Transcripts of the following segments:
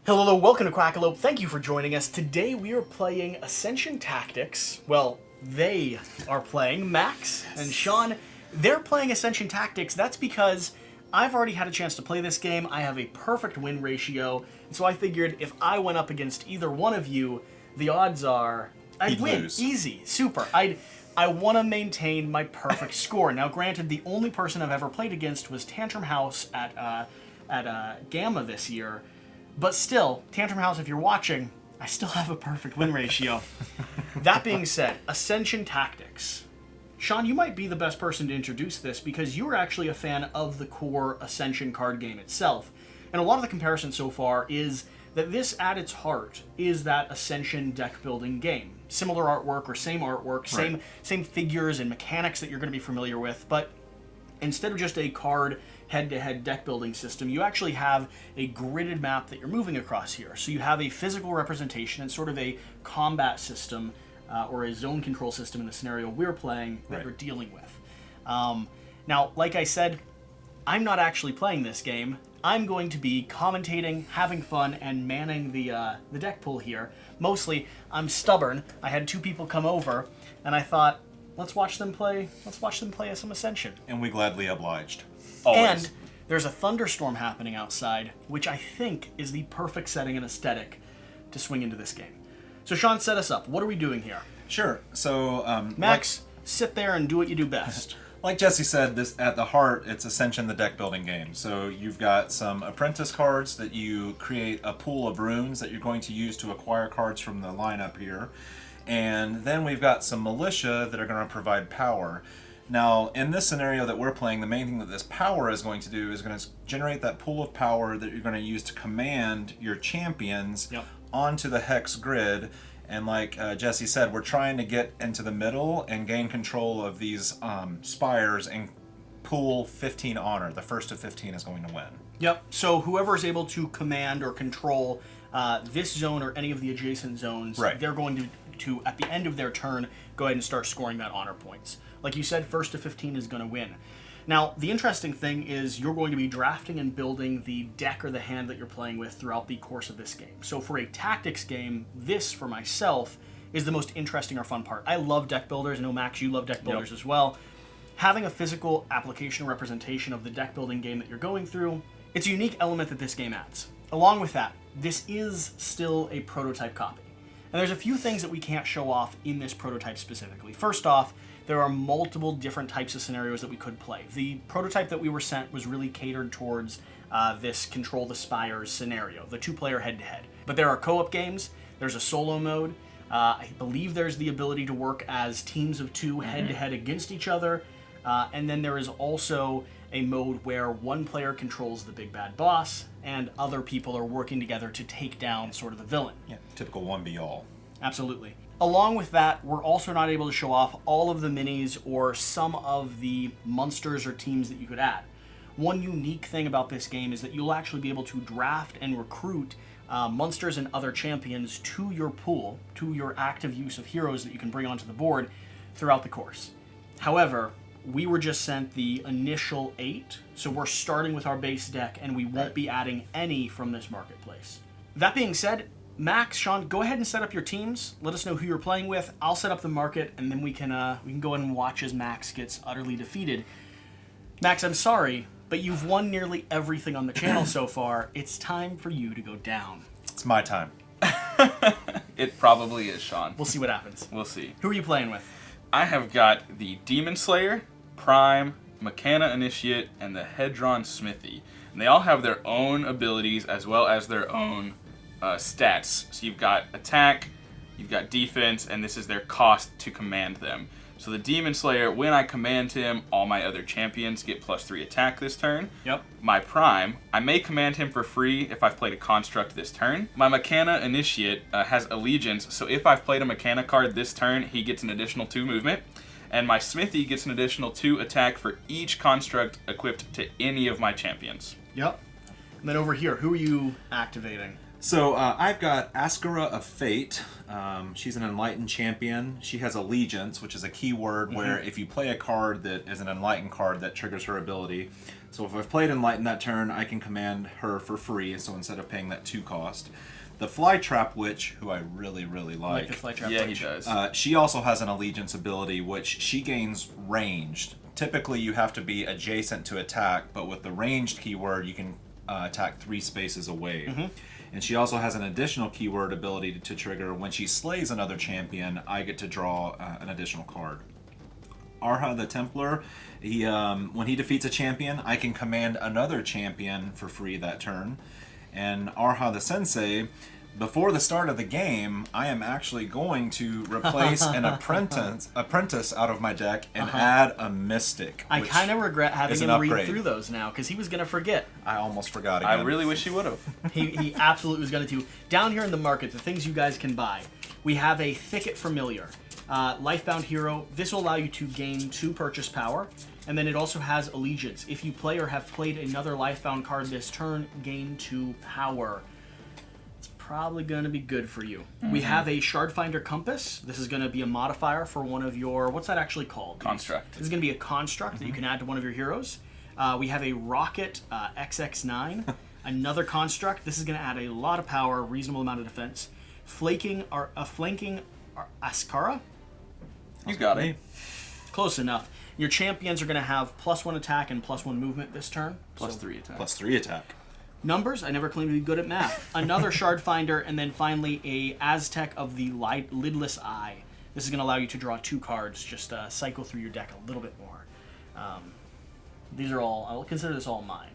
Hello, welcome to Quackalope. Thank you for joining us. Today we are playing Ascension Tactics. Well, they are playing Max and Sean. They're playing Ascension Tactics. That's because I've already had a chance to play this game. I have a perfect win ratio. And so I figured if I went up against either one of you, the odds are I'd win. Lose. Easy. Super. I want to maintain my perfect score. Now, granted, the only person I've ever played against was Tantrum House at Gamma this year. But still, Tantrum House, if you're watching, I still have a perfect win ratio. That being said, Ascension Tactics. Sean, you might be the best person to introduce this because you're actually a fan of the core Ascension card game itself. And a lot of the comparison so far is that this, at its heart, is that Ascension deck building game. Similar artwork or same artwork, same figures and mechanics that you're going to be familiar with, but instead of just a card head-to-head deck building system, you actually have a gridded map that you're moving across here. So you have a physical representation and sort of a combat system or a zone control system in the scenario we're playing that you're dealing with. Now, like I said, I'm not actually playing this game. I'm going to be commentating, having fun, and manning the deck pool here. Mostly, I'm stubborn. I had two people come over, and I thought, let's watch them play some Ascension. And we gladly obliged. Always. And there's a thunderstorm happening outside, which I think is the perfect setting and aesthetic to swing into this game. So Sean, set us up. What are we doing here? Sure. So, Max, sit there and do what you do best. like Jesse said, this at the heart, it's Ascension, the deck building game. So you've got some apprentice cards that you create a pool of runes that you're going to use to acquire cards from the lineup here. And then we've got some militia that are going to provide power. Now, in this scenario that we're playing, the main thing that this power is going to do is going to generate that pool of power that you're going to use to command your champions onto the hex grid. And like Jesse said, we're trying to get into the middle and gain control of these spires and pool 15 honor. The first of 15 is going to win. Yep. So whoever is able to command or control this zone or any of the adjacent zones, they're going to, at the end of their turn, go ahead and start scoring that honor points. Like you said, first to 15 is going to win. Now, the interesting thing is you're going to be drafting and building the deck or the hand that you're playing with throughout the course of this game. So for a tactics game, this, for myself, is the most interesting or fun part. I love deck builders. I know, Max, you love deck builders as well. Having a physical application representation of the deck building game that you're going through, it's a unique element that this game adds. Along with that, this is still a prototype copy. And there's a few things that we can't show off in this prototype specifically. First off, there are multiple different types of scenarios that we could play. The prototype that we were sent was really catered towards this Control the Spires scenario, the two-player head-to-head. But there are co-op games, there's a solo mode, I believe there's the ability to work as teams of two head-to-head against each other, and then there is also a mode where one player controls the big bad boss, and other people are working together to take down sort of the villain. Yeah, typical 1v-all. Absolutely. Along with that, we're also not able to show off all of the minis or some of the monsters or teams that you could add. One unique thing about this game is that you'll actually be able to draft and recruit monsters and other champions to your pool, to your active use of heroes that you can bring onto the board throughout the course. However, we were just sent the initial 8, so we're starting with our base deck and we won't be adding any from this marketplace. That being said, Max, Sean, go ahead and set up your teams. Let us know who you're playing with. I'll set up the market, and then we can go ahead and watch as Max gets utterly defeated. Max, I'm sorry, but you've won nearly everything on the channel so far. It's time for you to go down. It's my time. It probably is, Sean. We'll see what happens. We'll see. Who are you playing with? I have got the Demon Slayer, Prime, Mechana Initiate, and the Hedron Smithy. And they all have their own abilities as well as their own stats. So you've got attack, you've got defense, and this is their cost to command them. So the Demon Slayer, when I command him, all my other champions get +3 attack this turn. Yep. My Prime, I may command him for free if I've played a construct this turn. My Mechana Initiate has Allegiance, so if I've played a Mechana card this turn, he gets an additional 2 movement. And my Smithy gets an additional 2 attack for each construct equipped to any of my champions. Yep. And then over here, who are you activating? So I've got Askara of Fate. She's an Enlightened champion. She has Allegiance, which is a keyword where if you play a card that is an Enlightened card, that triggers her ability. So if I've played Enlighten that turn, I can command her for free, so instead of paying that 2 cost. The Flytrap Witch, who I really, really like. The Flytrap Yeah, Witch. he does. She also has an allegiance ability, which she gains ranged. Typically, you have to be adjacent to attack, but with the ranged keyword, you can attack 3 spaces away. And she also has an additional keyword ability to trigger when she slays another champion. I get to draw an additional card. Arha the Templar, when he defeats a champion, I can command another champion for free that turn. And Arha the Sensei, before the start of the game, I am actually going to replace an apprentice out of my deck and add a mystic. I kind of regret having him read through those now, because he was going to forget. I almost forgot again. I really wish he would have. He absolutely was going to. Down here in the market, the things you guys can buy, we have a Thicket Familiar. Lifebound Hero. This will allow you to gain 2 purchase power. And then it also has Allegiance. If you play or have played another Lifebound card this turn, gain 2 power. It's probably going to be good for you. We have a Shardfinder Compass. This is going to be a modifier for one of your... What's that actually called? Construct. This is going to be a construct that you can add to one of your heroes. We have a Rocket XX9. Another construct. This is going to add a lot of power, reasonable amount of defense. Flanking Askara. You got it. Close enough. Your champions are going to have +1 attack and +1 movement this turn. +3 attack. +3 attack. Numbers, I never claimed to be good at math. Another Shardfinder, and then finally a Aztec of the Lidless Eye. This is going to allow you to draw 2 cards, just cycle through your deck a little bit more. These are all, I'll consider this all mine.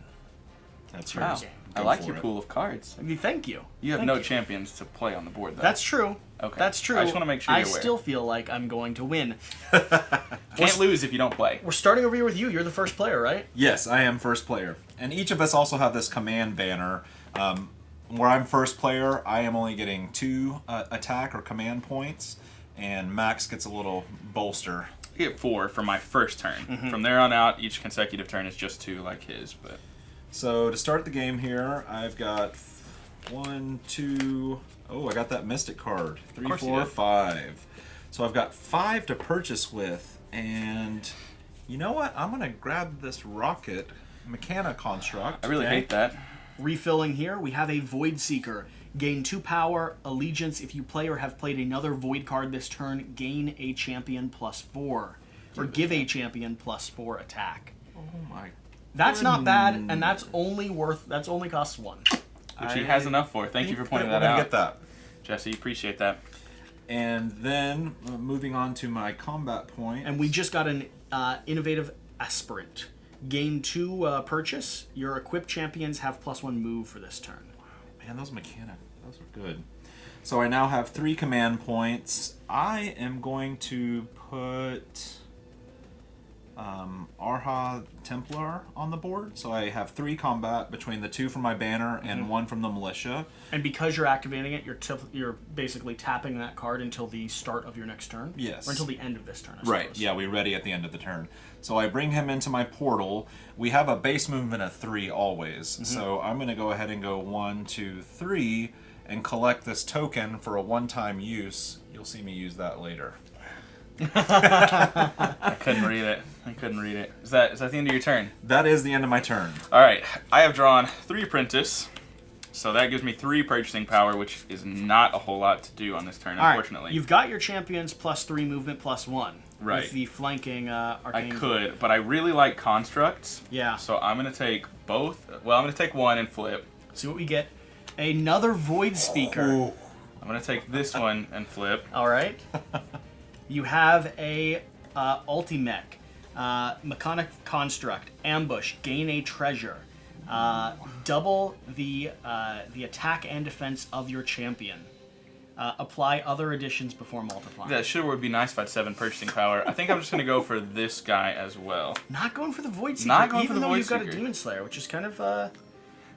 That's Wow. yours. I like your pool of cards. Thank you. You have no champions to play on the board, though. That's true. Okay. That's true. I just want to make sure you're aware. I still feel like I'm going to win. Can't lose if you don't play. We're starting over here with you. You're the first player, right? Yes, I am first player. And each of us also have this command banner. Where I'm first player, I am only getting 2 attack or command points, and Max gets a little bolster. I get 4 for my first turn. From there on out, each consecutive turn is just 2 like his. But So to start the game here, I've got 1, 2... Oh, I got that Mystic card. 3, 4, 5. So I've got 5 to purchase with, and you know what? I'm going to grab this Rocket Mechana construct. I really hate that. Refilling here, we have a Void Seeker. Gain 2 power, Allegiance. If you play or have played another Void card this turn, gain a champion +4. Or give a champion +4 attack. Oh my. That's not bad, and that's only costs 1. Which he has enough for. Thank you for pointing that We're out. gonna get that. Jesse, appreciate that. And then, moving on to my combat point. And we just got an Innovative Aspirant. Gain 2 purchase. Your equipped champions have +1 move for this turn. Man, those mechanics, those are good. So I now have 3 command points. I am going to put Arha Templar on the board. So I have 3 combat between the 2 from my banner and 1 from the militia. And because you're activating it, you're basically tapping that card until the start of your next turn? Yes. Or until the end of this turn, I suppose. Right, yeah, we ready at the end of the turn. So I bring him into my portal. We have a base movement of 3 always. So I'm going to go ahead and go 1, 2, 3 and collect this token for a one-time use. You'll see me use that later. I couldn't read it. Is that the end of your turn? That is the end of my turn. All right. I have drawn 3 Apprentice. So that gives me 3 purchasing power, which is not a whole lot to do on this turn, unfortunately. Right. You've got your champions +3 movement +1. Right. With the flanking arcane. I could, but I really like constructs. Yeah. So I'm going to take both. Well, I'm going to take 1 and flip. See what we get. Another Void Speaker. Oh. I'm going to take this one and flip. All right. You have a Ultimech. Mechanic Construct. Ambush. Gain a treasure. Double the attack and defense of your champion. Apply other additions before multiplying. That sure would be nice if I had 7 purchasing power. I think I'm just going to go for this guy as well. Not going for the Void Seeker. Not going even for the though Void you've got a Seeker. Demon Slayer, which is kind of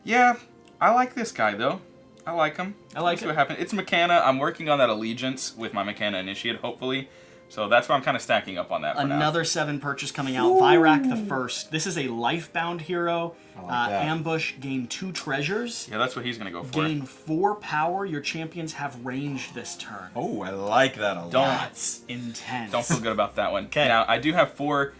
Yeah, I like this guy, though. I like him. I like See it. what happens. It's Mechana. I'm working on that Allegiance with my Mechana Initiate, hopefully. So that's why I'm kind of stacking up on that for now. Another 7 purchase coming out. Vyrak the First. This is a Lifebound hero. I like that. Ambush. Gain 2 treasures. Yeah, that's what he's going to go for. Gain 4 power. Your champions have range this turn. Oh, I like that a lot. That's intense. Don't feel good about that one. 'Kay. Now, I do have 4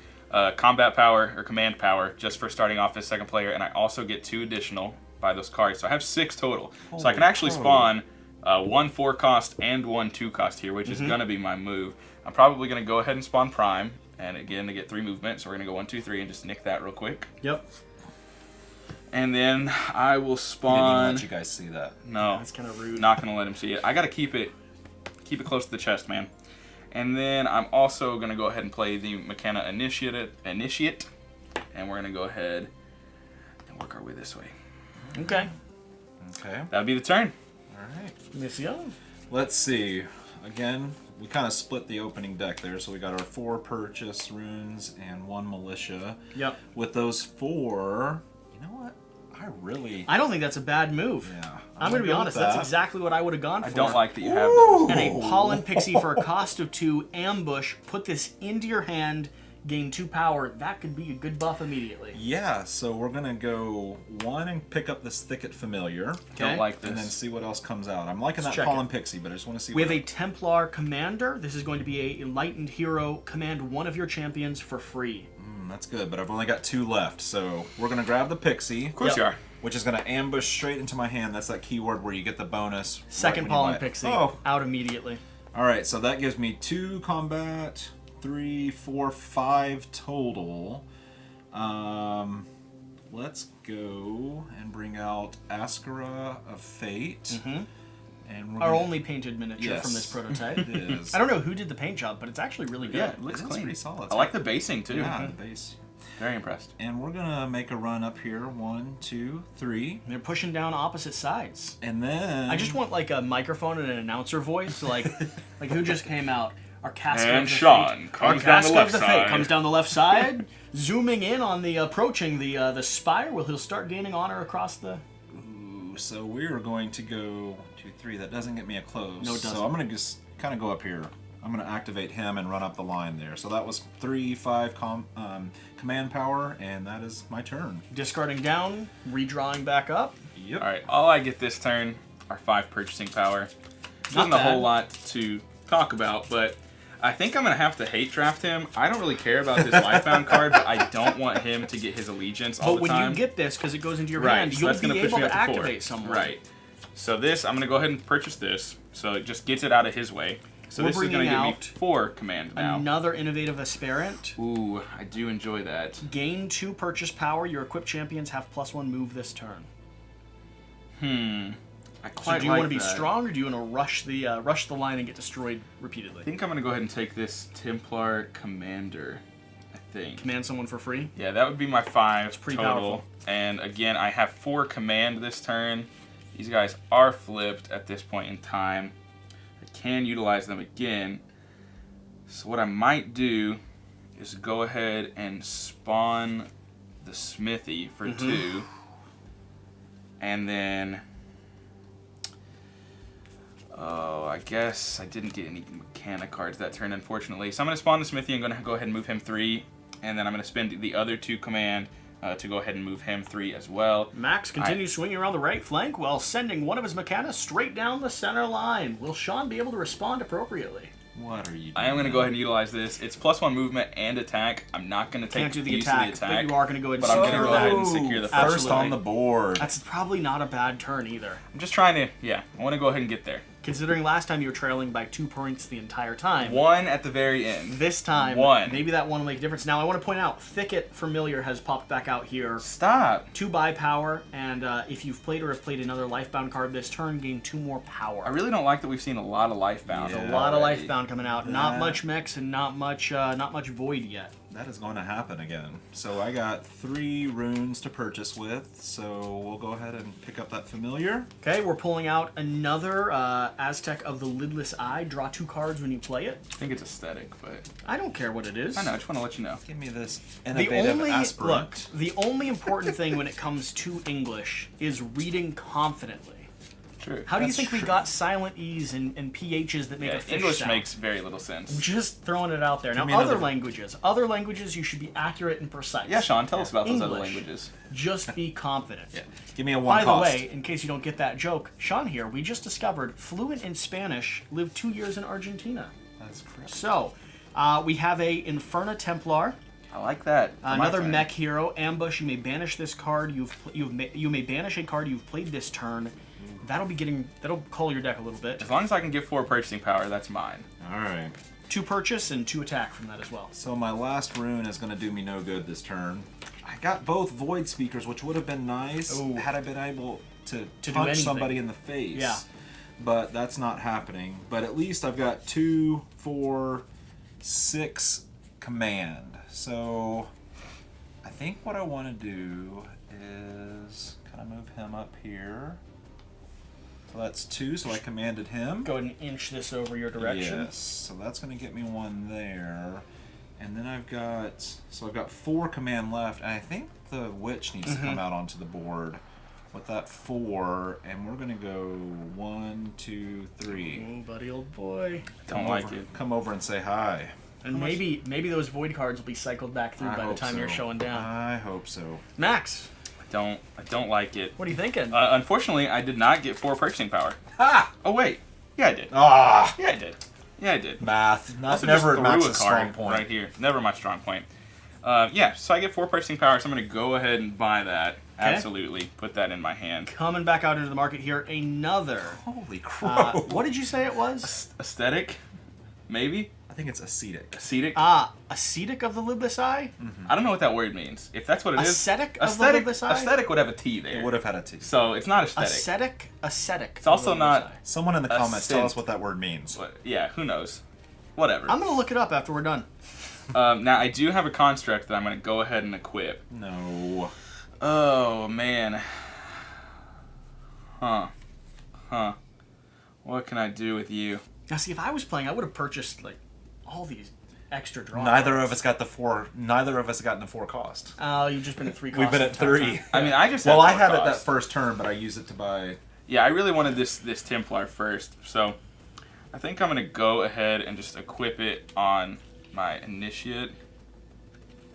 combat power or command power just for starting off as second player, and I also get 2 additional by those cards. So I have 6 total. So I can actually spawn 1 4 cost and 1 2 cost here, which is going to be my move. I'm probably going to go ahead and spawn Prime, and again, to get 3 movement. So we're going to go 1 2 3 and just nick that real quick. Yep. And then I will spawn. Didn't even let you guys see that. No, That's kind of rude. Not gonna let him see it. I gotta keep it close to the chest, man. And then I'm also gonna go ahead and play the Mechana Initiate, and we're gonna go ahead and work our way this way. Okay. Okay. That'll be the turn. All right. Mission. Let's see. Again, we kind of split the opening deck there, so we got our 4 purchase runes and 1 militia. Yep. With those 4, you know what? I don't think that's a bad move. Yeah. I'm going to be honest. That's exactly what I would have gone for. I don't like that you have those. And a Pollen Pixie for a cost of 2, ambush, put this into your hand, gain 2 power. That could be a good buff immediately. Yeah, so we're going to go 1 and pick up this Thicket Familiar. Don't like this. And then see what else comes out. I'm liking that check Pollen Pixie, but I just want to see We what have a Templar Commander. This is going to be a enlightened hero. Command one of your champions for free. That's good, but I've only got 2 left, so we're going to grab the Pixie. Of course you are. Which is going to ambush straight into my hand. That's that keyword where you get the bonus. Second Pollen Pixie. Oh. Out immediately. All right, so that gives me 2 combat, 3, 4, 5 total. Let's go and bring out Askara of Fate. And we're Our gonna... only painted miniature from this prototype. It is. I don't know who did the paint job, but it's actually really good. Yeah, it looks It's clean. pretty solid. I like the basing too. Yeah, the base. Very impressed. And we're gonna make a run up here. 1, 2, 3. They're pushing down opposite sides. And then I just want like a microphone and an announcer voice, like who just came out. Our Askara And of the Sean Fate. comes Our down the Askara left of the Fate side. comes down the left side, zooming in on the approaching the spire. Well, he'll start gaining honor across the. Ooh, so we're going to go 1, 2, 3. That doesn't get me a close. No, it doesn't. So I'm gonna just kind of go up here. I'm gonna activate him and run up the line there. So that was 3, 5 command power, and that is my turn. Discarding down, redrawing back up. Yep. All right, all I get this turn are 5 purchasing power. Not Not a bad. whole lot to talk about, but I think I'm going to have to hate draft him. I don't really care about this Lifebound card, but I don't want him to get his allegiance all But the when time. you get this, because it goes into your right, hand, so you'll that's be gonna push able me to up to 4. activate someone. Right. So this, I'm going to go ahead and purchase this, so it just gets it out of his way. So We're this is going to bringing give me out 4 command now. Another innovative aspirant. Ooh, I do enjoy that. Gain 2 purchase power. Your equipped champions have +1 move this turn. I So quite do you like want to be that. strong, or do you want to rush the line and get destroyed repeatedly? I think I'm going to go ahead and take this Templar Commander, I think. Command someone for free. Yeah, that would be my 5 It's pretty total. powerful. And again, I have 4 command this turn. These guys are flipped at this point in time. I can utilize them again. So what I might do is go ahead and spawn the Smithy for 2. And then... Oh, I guess I didn't get any Mechana cards that turn, unfortunately. So I'm going to spawn the Smithy. I'm going to go ahead and move him 3. And then I'm going to spend the other 2 command to go ahead and move him 3 as well. Max continues swinging around the right flank while sending one of his Mechana straight down the center line. Will Sean be able to respond appropriately? What are you doing? I am going to go ahead and utilize this. It's +1 movement and attack. I'm not going to take Can't do the use attack, of the attack. but you are going to go ahead and But I'm going to secure go ahead and that. secure the First first. Absolutely. on the board. That's probably not a bad turn either. I'm just trying to, I want to go ahead and get there. Considering last time you were trailing by 2 points the entire time. 1 at the very end. This time, 1. maybe that one will make a difference. Now, I want to point out, Thicket Familiar has popped back out here. Stop. 2 buy power, and if you've played or have played another Lifebound card this turn, gain 2 more power. I really don't like that we've seen a lot of Lifebound. There's Yeah. a lot of already. Lifebound coming out. Not much mechs and not much Void yet. That is going to happen again. So I got 3 runes to purchase with, so we'll go ahead and pick up that familiar. Okay, we're pulling out another Aztec of the Lidless Eye. Draw 2 cards when you play it. I think it's aesthetic, but I don't care what it is. I know. I just want to let you know. Give me this The innovative only aspirant. the only important thing when it comes to English is reading confidently. True. How do you That's think we true. got silent E's and PHs that make Yeah, a fish English sound? makes very little sense. Just throwing it out there. Now, me another- other languages, you should be accurate and precise. Yeah, Sean, tell us about those other English. languages. Just be confident. Yeah. Give me a 1 By cost. the way, in case you don't get that joke, Sean here, we just discovered fluent in Spanish, lived 2 years in Argentina. That's correct. So, we have a Inferna Templar. I like that. Another mech hero, Ambush. You may banish this card. You may banish a card you've played this turn. That'll cull your deck a little bit. As long as I can get 4 purchasing power, that's mine. All right. 2 purchase and 2 attack from that as well. So my last rune is going to do me no good this turn. I got both Void Speakers, which would have been nice had I been able to punch somebody in the face. Yeah. But that's not happening. But at least I've got 2, 4, 6 command. So I think what I want to do is kind of move him up here. So that's 2, so I commanded him. Go ahead and inch this over your direction. Yes, so that's going to get me 1 there. And then I've got 4 command left, and I think the Witch needs to come out onto the board with that 4, and we're going to go 1, 2, 3. Oh, buddy, old boy. Don't like it. Come over and say hi. And maybe those Void cards will be cycled back through by the time you're showing down. I hope so. Max. I don't like it. What are you thinking? Unfortunately, I did not get 4 purchasing power. Ha! Oh wait, yeah I did. Ah! Yeah I did. Math. Also Never just Max's threw a strong card point. right here. Never my strong point. Yeah, so I get 4 purchasing power, so I'm going to go ahead and buy that. Okay. Absolutely. Put that in my hand. Coming back out into the market here, another. Holy crap. What did you say it was? Aesthetic? Maybe? I think it's ascetic. Ascetic? Ascetic of the Libus Eye? I don't know what that word means. If that's what it is. Ascetic of the Libus Eye? Aesthetic would have a T there. It would have had a T. So it's not aesthetic. Ascetic. It's also not. Someone in the comments tell Ascent. us what that word means. But, yeah, who knows? Whatever. I'm going to look it up after we're done. Now, I do have a construct that I'm going to go ahead and equip. No. Oh, man. Huh. What can I do with you? Now, see, if I was playing, I would have purchased, like, all these extra draw Neither cards. of us got the 4. Neither of us have gotten the 4 cost. Oh, you've just been at 3 costs. We've been at 3. I mean, I just Well, I had had four it that costs. first turn, but I used it to buy. Yeah, I really wanted this Templar first, so I think I'm going to go ahead and just equip it on my Initiate.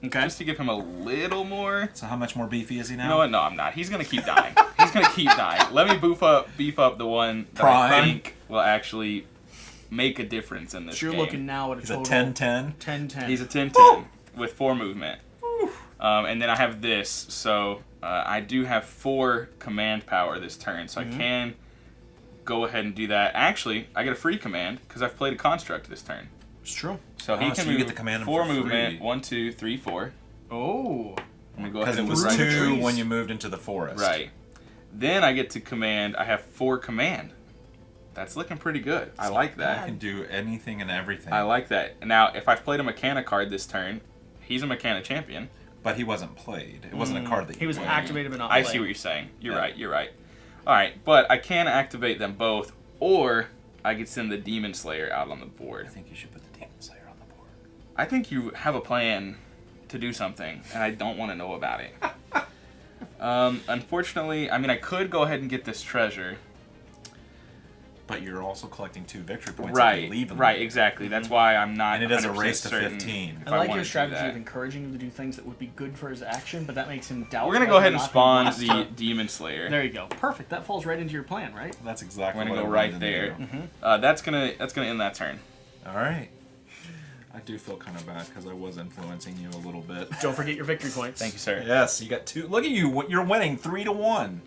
Okay. Just to give him a little more. So how much more beefy is he now? You know what? No, I'm not. He's going to keep dying. He's going to keep dying. Let me beef up the one that I Prime. think will actually make a difference in this So you're game. looking now at a He's a total 10-10. 10-10. He's a 10-10 with 4 movement. And then I have this, so I do have 4 command power this turn, so I can go ahead and do that. Actually, I get a free command because I've played a construct this turn. It's true. So he so can you move get the command 4 for free. movement, 1, 2, 3, 4. Oh. I'm gonna go Because ahead it and was move right 2 trees. when you moved into the forest. Right. Then I get to command. I have 4 command. That's looking pretty good. I like I that. can do anything and everything. I like that. Now, if I've played a Mechana card this turn, he's a Mechana champion. But he wasn't played. It wasn't a card that He was played. activated but not I played. see what you're saying. You're Yeah. right. You're right. All right, but I can activate them both, or I could send the Demon Slayer out on the board. I think you should put the Demon Slayer on the board. I think you have a plan to do something, and I don't want to know about it. Unfortunately, I mean, I could go ahead and get this treasure. But you're also collecting 2 victory points if Right, you leave them. right, exactly. That's why I'm not. And it is a 100% race to certain 15. if I like wanna your do strategy that. of encouraging him to do things that would be good for his action, but that makes him doubt. We're gonna go whether ahead or and not he spawn wants the to. Demon Slayer. There you go. Perfect. That falls right into your plan, right? That's exactly We're gonna what go I right wanted there. to do. That's gonna end that turn. All right. I do feel kind of bad because I was influencing you a little bit. Don't forget your victory points. Thank you, sir. Yes, you got 2. Look at you. You're winning 3-1.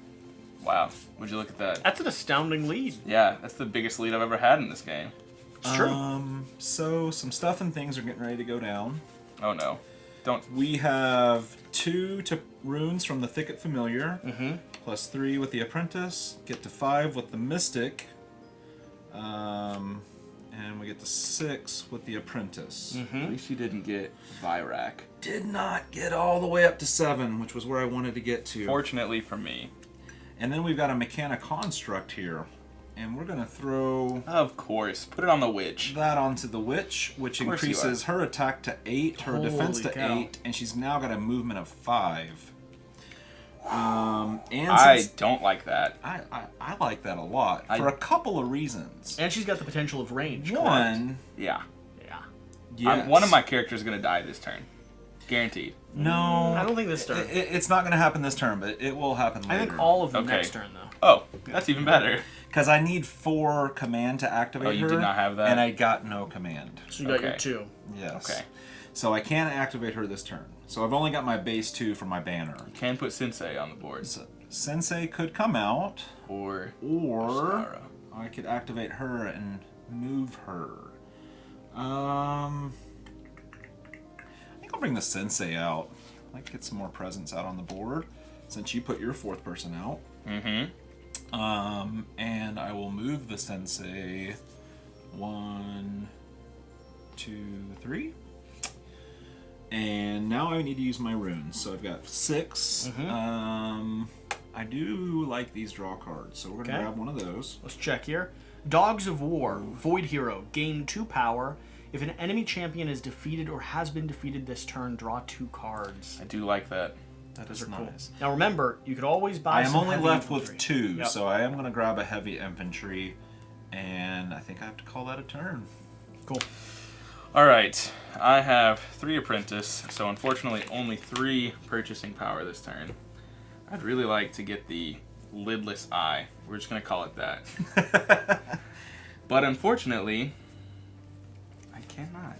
Wow, would you look at that? That's an astounding lead. Yeah, that's the biggest lead I've ever had in this game. It's true. So some stuff and things are getting ready to go down. Oh no, don't. We have 2 runes from the Thicket Familiar, plus 3 with the Apprentice, get to 5 with the Mystic, and we get to 6 with the Apprentice. At least you didn't get Virak. Did not get all the way up to 7, which was where I wanted to get to. Fortunately for me. And then we've got a Mechana Construct here, and we're going to throw Of course, put it on the Witch. that onto the Witch, which Of course you increases her attack to 8, her defense Holy to cow. 8, and she's now got a movement of 5. And I since don't like that. I like that a lot for a couple of reasons. And she's got the potential of range. correct? One, Yeah. Yeah. yes. One of my characters is gonna die this turn, guaranteed. no, I don't think this turn. It's not going to happen this turn, but it will happen later. I think all of them Okay. next turn, though. Oh, that's even better. Because I need 4 command to activate Oh, you her. did not have that? And I got no command. So you got your Okay. 2. Yes. Okay. So I can't activate her this turn. So I've only got my base 2 for my banner. You can put Sensei on the board. So Sensei could come out. Or Askara. I could activate her and move her. I think I'll bring the Sensei out. I'd like to get some more presence out on the board since you put your 4th person out. Mm-hmm. And I will move the Sensei 1, 2, 3. And now I need to use my runes. So I've got 6. I do like these draw cards, so we're going to grab one of those. Let's check here. Dogs of War, Void Hero, gain 2 power. If an enemy champion is defeated or has been defeated this turn, draw 2 cards. I do like that. That is nice. Now remember, you could always buy some I am only left infantry. with 2, so I am going to grab a heavy infantry, and I think I have to call that a turn. Cool. Alright, I have 3 apprentice, so unfortunately only 3 purchasing power this turn. I'd really like to get the lidless eye. We're just going to call it that. But unfortunately, I cannot.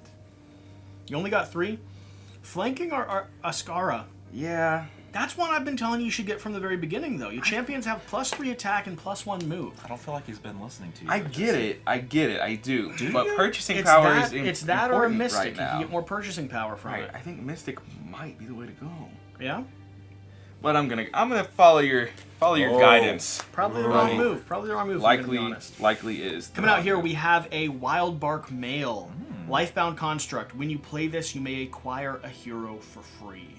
You only got 3? Flanking our Askara. Yeah. That's one I've been telling you should get from the very beginning, though. Your champions have +3 attack and +1 move. I don't feel like he's been listening to you. I get it, I do. Do but you? purchasing power is It's that or a important Mystic. right You now. can get more purchasing power from Right, it. I think Mystic might be the way to go. Yeah? But I'm gonna follow your guidance. Probably the wrong move. Probably the wrong move, if I'm gonna be honest. Likely is. Coming out here, we have a Wild Bark Male. Lifebound Construct. When you play this, you may acquire a hero for free.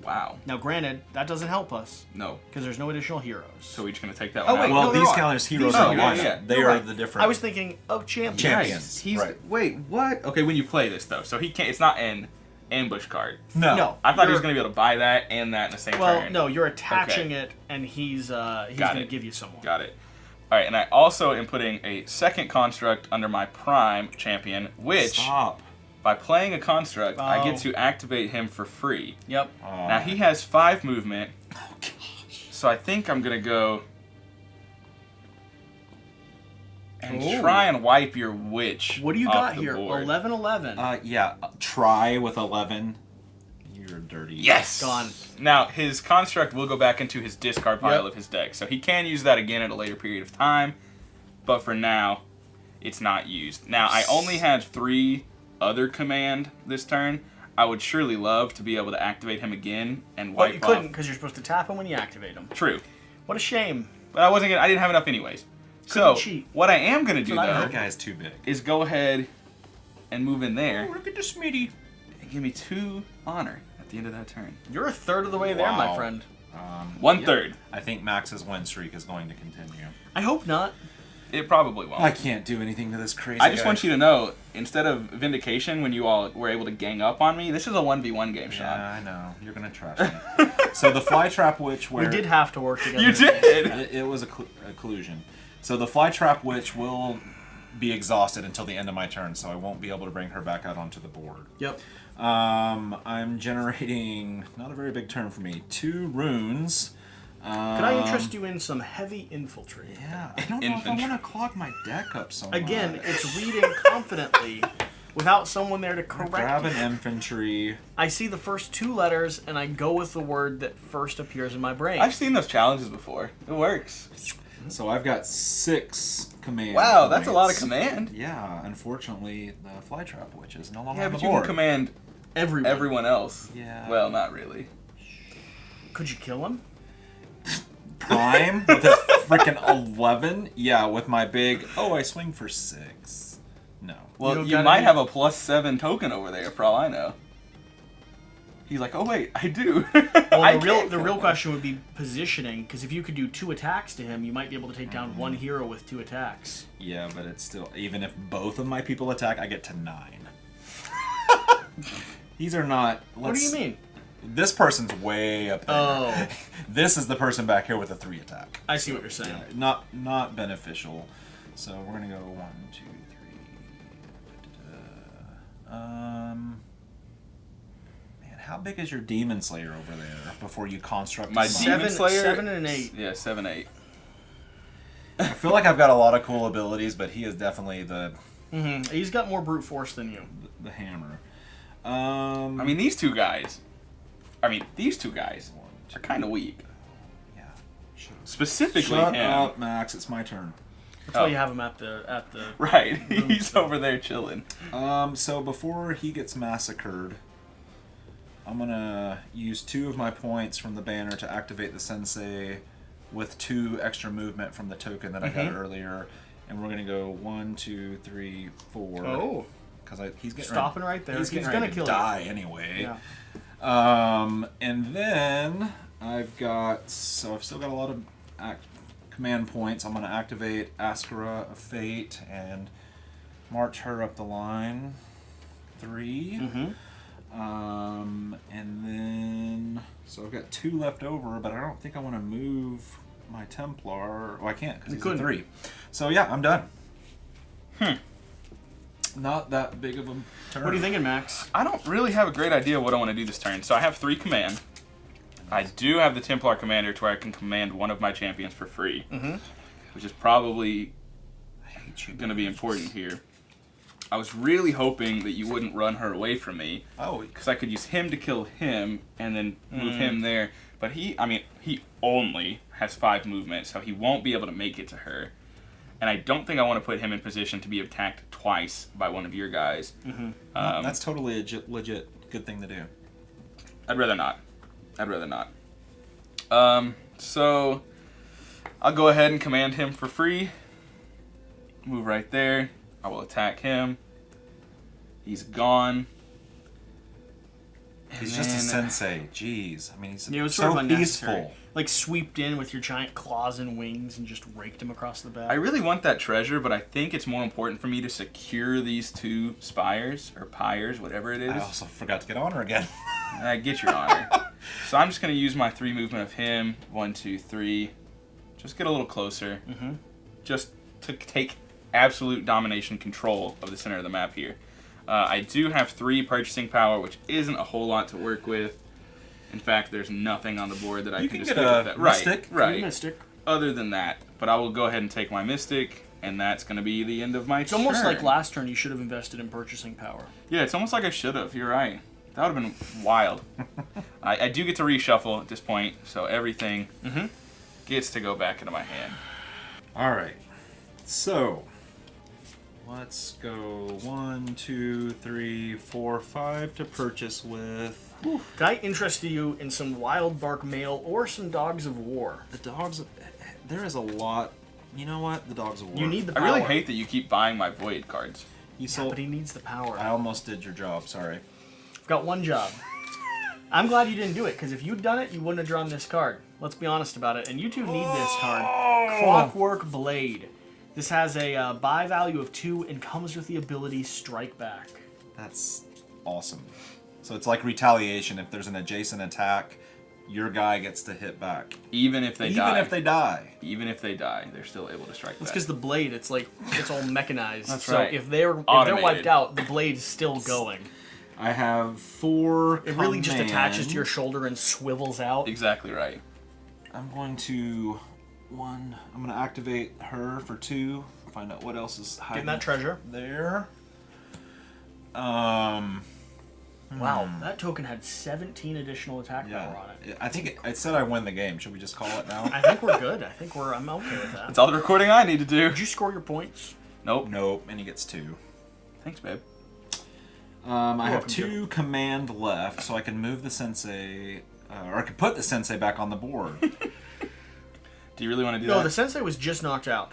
Wow. Now, granted, that doesn't help us, No. because there's no additional heroes. So we're just gonna take that Oh, one wait, out. Well, no, there these are. count as heroes These in are, the yeah, lineup. yeah. They You're are right. the different. I was thinking of champions. Champions. He's right. wait, what? Okay, when you play this though, so he can't. It's not an ambush card. No. I thought he was You're- gonna be able to buy that and that in the same Well, turn. no, you're attaching it, and he's going to it. give you someone. Got it. All right, and I also am putting a second construct under my prime champion, which Stop. by playing a construct, I Oh. get to activate him for free. Yep. Now he has 5 movement, Oh, gosh. so I think I'm gonna go and Ooh. try and wipe your witch. What do you off got the here? board. 11-11. Yeah. Try with 11. You're dirty. Yes. Gone. Now his construct will go back into his discard pile Yep. of his deck, so he can use that again at a later period of time. But for now, it's not used. Now I only had 3 other command this turn. I would surely love to be able to activate him again and But wipe you off. couldn't, because you're supposed to tap him when you activate him. True, What a shame. but I wasn't. I didn't have enough anyways. Couldn't So cheat. what I am gonna do what I though That guy's too big. is go ahead and move in there Oh, look at the Smitty. and give me 2 honor at the end of that turn. You're a third of the way there, my Wow. friend. 1/3. I think Max's win streak is going to continue. I hope not. It probably won't. I can't do anything to this crazy I just guy. want you to know, instead of Vindication, when you all were able to gang up on me, this is a 1v1 game, Sean. Yeah, I know. You're going to trash me. So the Flytrap Witch, where We did have to work together. You did! it was a collusion. So the Flytrap Witch will be exhausted until the end of my turn, so I won't be able to bring her back out onto the board. Yep. I'm generating, not a very big turn for me, 2 runes. Could I interest you in some heavy infantry? Yeah, I don't know if I want to clog my deck up so much. Again, it's reading confidently without someone there to correct Grab you. an infantry. I see the first 2 letters, and I go with the word that first appears in my brain. I've seen those challenges before. It works. So I've got 6 command. Wow, that's a lot of points. command. Yeah, unfortunately, the Flytrap Witch is no longer Yeah, on but the you board. can command everyone else. Yeah. Well, not really. Could you kill him? Prime with his freaking 11? Yeah, with my big, I swing for 6. No. Well, don't you got might any- have a +7 token over there, for all I know. He's like, oh wait, I do. Well, I the real can't the kill real him. question would be positioning, because if you could do 2 attacks to him, you might be able to take down 1 hero with 2 attacks. Yeah, but it's still, even if both of my people attack, I get to 9. These are not. What do you mean? This person's way up there. Oh. This is the person back here with a 3 attack. I see what you're saying. Not beneficial. So we're gonna go 1, 2, 3. Man, how big is your Demon Slayer over there before you construct? My a summon? Demon Slayer. 7 and 8. Yeah, 7, 8. I feel like I've got a lot of cool abilities, but he is definitely the He's got more brute force than you. hammer. I mean, these two guys are kind of weak. Yeah. Specifically Shut him. up, Max. It's my turn. That's why you have him at the. Right. He's over there chilling. So before he gets massacred, I'm gonna use 2 of my points from the banner to activate the Sensei with 2 extra movement from the token that I got earlier, and we're gonna go 1, 2, 3, 4. Oh. Because he's getting stopping right there. He's gonna ready kill to die you. anyway. Yeah. And then I've still got a lot of command points. I'm going to activate Askara of Fate and march her up the line. 3. And then so I've got 2 left over, but I don't think I want to move my Templar. Oh, I can't because he's a 3. So yeah, I'm done. Not that big of a turn. What are you thinking, Max? I don't really have a great idea what I want to do this turn. So I have 3 command. I do have the Templar Commander to where I can command one of my champions for free. Which is probably going to be important here. I was really hoping that you wouldn't run her away from me. Oh. Because I could use him to kill him and then move him there. But he only has 5 movement, so he won't be able to make it to her. And I don't think I want to put him in position to be attacked twice by one of your guys. That's totally a legit good thing to do. I'd rather not. So I'll go ahead and command him for free. Move right there. I will attack him. He's gone. He's just a sensei. Jeez. I mean, he's It was so sort of unnecessary. peaceful. Like sweeped in with your giant claws and wings and just raked him across the back. I really want that treasure, but I think it's more important for me to secure these 2 spires, or pyres, whatever it is. I also forgot to get honor again. Get your honor. So I'm just going to use my 3 movement of him. 1, 2, 3. Just get a little closer. Just to take absolute domination control of the center of the map here. I do have 3 purchasing power, which isn't a whole lot to work with. In fact, there's nothing on the board that I can just get get a with that. mystic. Right. Mystic. Other than that, but I will go ahead and take my mystic, and that's going to be the end of my It's turn. almost like last turn you should have invested in purchasing power. Yeah, it's almost like I should have. You're right. That would have been wild. I do get to reshuffle at this point, so everything gets to go back into my hand. All right. So let's go 1, 2, 3, 4, 5 to purchase with. Can I interest you in some wild bark mail or some dogs of war? The dogs. There is a lot. You know what? The dogs of war. You need the power. I really hate that you keep buying my Void cards. But he needs the power. I almost did your job. Sorry. I've got one job. I'm glad you didn't do it, because if you'd done it, you wouldn't have drawn this card. Let's be honest about it. And you 2 need this card. Clockwork Blade. This has a buy value of 2 and comes with the ability Strike Back. That's awesome. So it's like retaliation. If there's an adjacent attack, your guy gets to hit back. Even if they die. Even if they die. Even if they die, they're still able to strike back. It's because the blade, it's all mechanized. That's so right. if they're Automated. wiped out, the blade's still going. I have 4 It really just attaches to your shoulder and swivels out. Exactly right. I'm going to activate her for 2. Find out what else is hiding. Getting that treasure. There. Wow, that token had 17 additional attack power on it. I think it said I win the game. Should we just call it now? I think we're good. I'm okay with that. That's all the recording I need to do. Did you score your points? Nope. Nope, and he gets 2. Thanks, babe. I have 2 command left, so I can move the sensei, or I can put the sensei back on the board. Do you really want to do that? No, the sensei was just knocked out.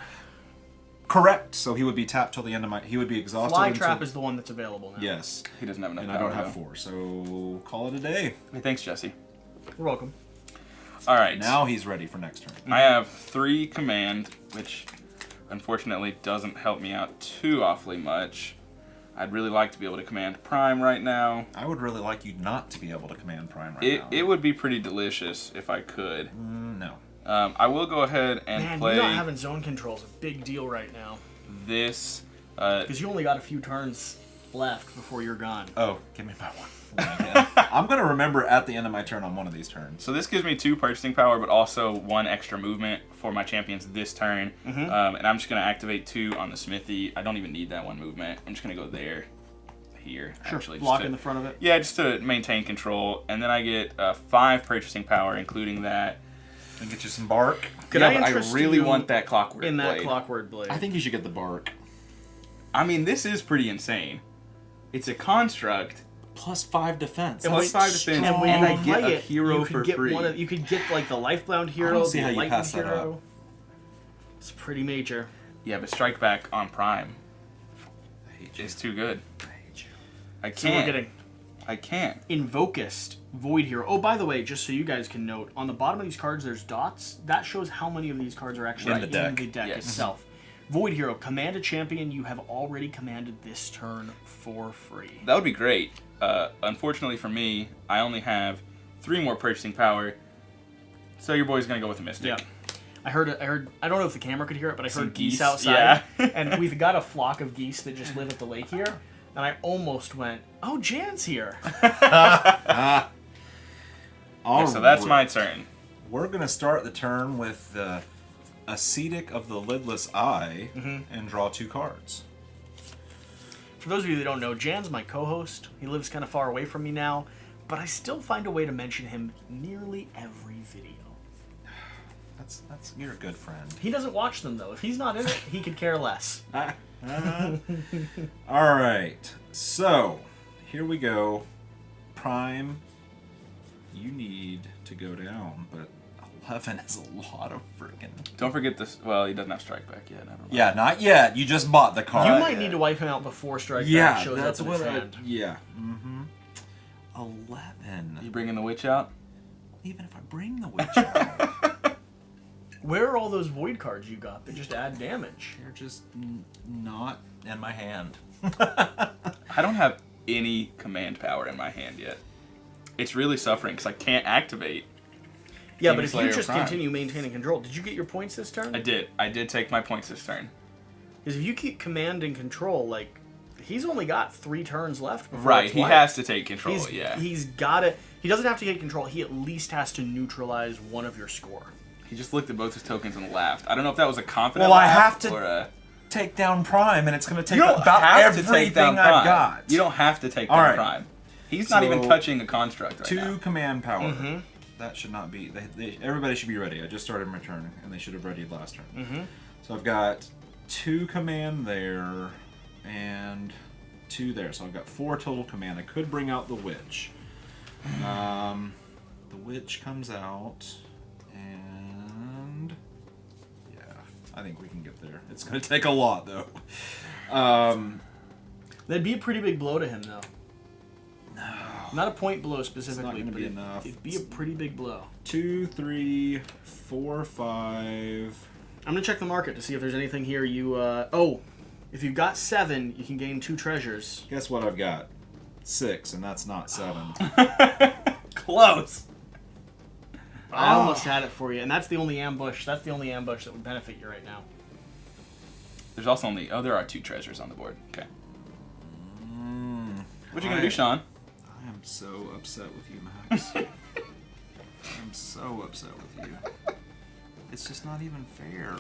Correct. So he would be tapped till the end of my. He would be exhausted. Flytrap is the one that's available now. Yes. He doesn't have enough And power, I don't have though. 4, so call it a day. Hey, thanks, Jesse. You're welcome. All right. Now he's ready for next turn. I have 3 command, which unfortunately doesn't help me out too awfully much. I'd really like to be able to command Prime right now. I would really like you not to be able to command Prime right now. It would be pretty delicious if I could. No. I will go ahead and play you not having zone control is a big deal right now. this. Because you only got a few turns left before you're gone. Oh, give me my 1. I'm going to remember at the end of my turn on one of these turns. So this gives me 2 purchasing power, but also 1 extra movement for my champions this turn. And I'm just going to activate 2 on the Smithy. I don't even need that 1 movement. I'm just going to go there. here. Sure, Actually, block in the front of it. Yeah, just to maintain control. And then I get 5 purchasing power, including that. And get you some bark. Could Yeah, I but interest really you want that Clockwork in that Blade. Clockwork Blade? I think you should get the bark. I mean, this is pretty insane. It's a construct. Plus 5 defense. And plus 5 defense, and when and you I get play a it, hero you could for get free. you could get like the Lifebound hero, I don't see the how you Lightning pass that hero. up. It's pretty major. Yeah, but Strike Back on Prime I hate you. is too good. I hate you. I So we're can't. getting I can't. Invocust Void Hero. Oh, by the way, just so you guys can note, on the bottom of these cards there's dots. That shows how many of these cards are actually In the deck. Yes. itself. Void Hero, command a champion you have already commanded this turn for free. That would be great. Unfortunately for me, I only have 3 more purchasing power. So your boy's gonna go with a Mystic. Yeah. I heard. I don't know if the camera could hear it, but I Some heard geese geese, outside. yeah. And we've got a flock of geese that just live at the lake here. And I almost went, oh, Jan's here. Okay, so that's my turn. We're going to start the turn with the Ascetic of the Lidless Eye and draw 2 cards. For those of you that don't know, Jan's my co-host. He lives kind of far away from me now, but I still find a way to mention him nearly every video. That's you're a good friend. He doesn't watch them, though. If he's not in it, he could care less. All right. So, here we go. Prime, you need to go down, but 11 is a lot of freaking... Don't forget this. Well, he doesn't have Strike Back yet. Never mind. Yeah, not yet. You just bought the card. You might need to wipe him out before Strike Back shows up in his hand. Yeah. Mm-hmm. 11. You bringing the witch out? Even if I bring the witch out, Where are all those void cards you got that just add damage? they're just not in my hand. I don't have any command power in my hand yet. It's really suffering because I can't activate. Yeah, Demon but if Slayer you just Prime. continue maintaining control, did you get your points this turn? I did. I did take my points this turn. Because if you keep command and control, like, he's only got 3 turns left before Right, it's he wiped. has to take control, He's, yeah. He's got it. He doesn't have to take control. He at least has to neutralize one of your score. He just looked at both his tokens and laughed. I don't know if that was a confident Well, I laugh have to or a... Take down Prime, and it's going to take You don't about have to everything take down I've Prime. got. You don't have to take All down right. Prime. He's not even So, touching a construct right 2 now. command power. That should not be... everybody should be ready. I just started my turn, and they should have readied last turn. So I've got 2 command there, and 2 there. So I've got 4 total command. I could bring out the Witch. The Witch comes out, and... yeah, I think we can get there. It's going to take a lot, though. That'd be a pretty big blow to him, though. No. Not a point blow specifically, gonna but be enough. it'd be a pretty big blow. 2, 3, 4, 5... I'm going to check the market to see if there's anything here you... oh, if you've got 7, you can gain 2 treasures. Guess what I've got? 6, and that's not 7. Close! I almost had it for you, and that's the only ambush. That's the only ambush that would benefit you right now. There's also only... oh, there are 2 treasures on the board. Okay. What you gonna do, Sean? I am so upset with you, Max. I'm so upset with you. It's just not even fair.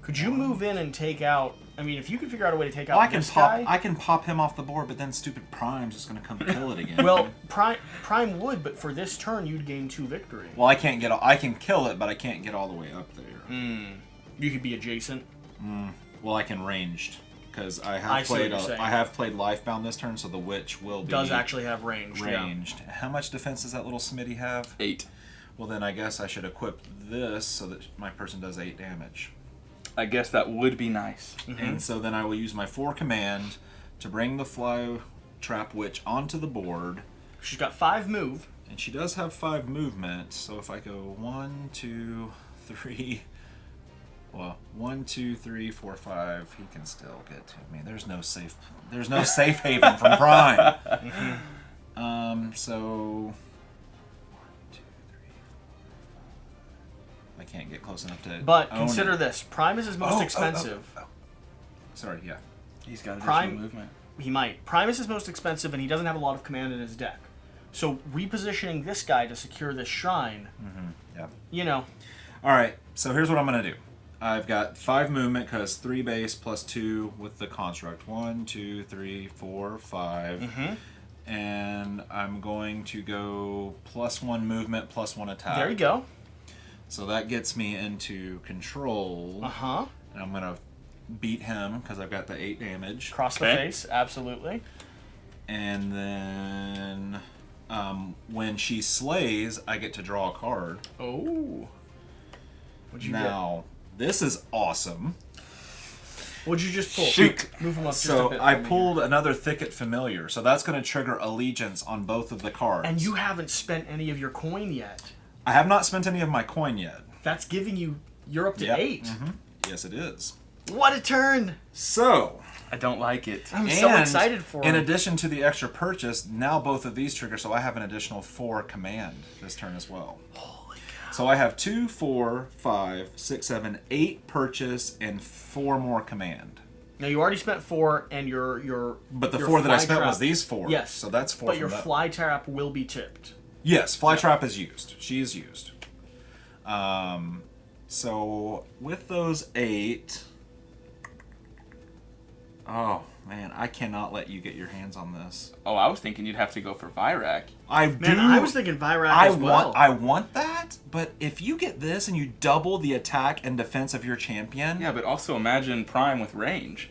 Could you move in and take out... I mean, if you could figure out a way to take out Well, I can pop him off the board, but then stupid Prime's just gonna come kill it again. Well, Prime would, but for this turn, you'd gain 2 victory. well, I can't get. I can kill it, but I can't get all the way up there. You could be adjacent. Well, I can ranged because I I have see what played. you're saying. I have played Lifebound this turn, so the Witch will be Does actually have range. ranged. How much defense does that little Smitty have? 8. Well, then I guess I should equip this so that my person does 8 damage. I guess that would be nice. And so then I will use my 4 command to bring the Flytrap Witch onto the board. She's got 5 move. And she does have 5 movement, so if I go 1, 2, 3... well, 1, 2, 3, 4, 5, he can still get to me. There's no safe haven from Prime. So... 1, 2, 3, 4, 5. I can't get close enough to But own consider it. this. Prime is his most expensive. Sorry, yeah. He's got additional Prime- movement. He might. Prime is his most expensive, and he doesn't have a lot of command in his deck. So repositioning this guy to secure this shrine, Yeah. you know, All right, so here's what I'm going to do. I've got 5 movement because 3 base plus 2 with the construct. 1, 2, 3, 4, 5. Mm-hmm. And I'm going to go +1 movement, +1 attack. There you go. So that gets me into control. Uh-huh. And I'm going to beat him because I've got the 8 damage. Cross the face, absolutely. And then when she slays, I get to draw a card. Oh. What'd you Now, this is awesome. What'd you just pull? Shoot. Move them up just a So bit I for me pulled here. another Thicket Familiar. So that's going to trigger Allegiance on both of the cards. And you haven't spent any of your coin yet. I have not spent any of my coin yet. That's giving you... You're up to Yep. 8. Mm-hmm. Yes, it is. What a turn! So... I don't like it. I'm so excited for in him. addition to the extra purchase, now both of these trigger, so I have an additional 4 command this turn as well. Holy cow. So I have 2, 4, 5, 6, 7, 8 purchase and 4 more command. Now you already spent 4, and your But the your 4 that I fly spent trap- was these 4. Yes. So that's 4 But from your that. fly trap will be tipped. Yes, Flytrap is used. She is used. So with those 8... Oh, man, I cannot let you get your hands on this. Oh, I was thinking you'd have to go for Virak. Man, I was thinking Virak as well. I want that, but if you get this and you double the attack and defense of your champion... Yeah, but also imagine Prime with range.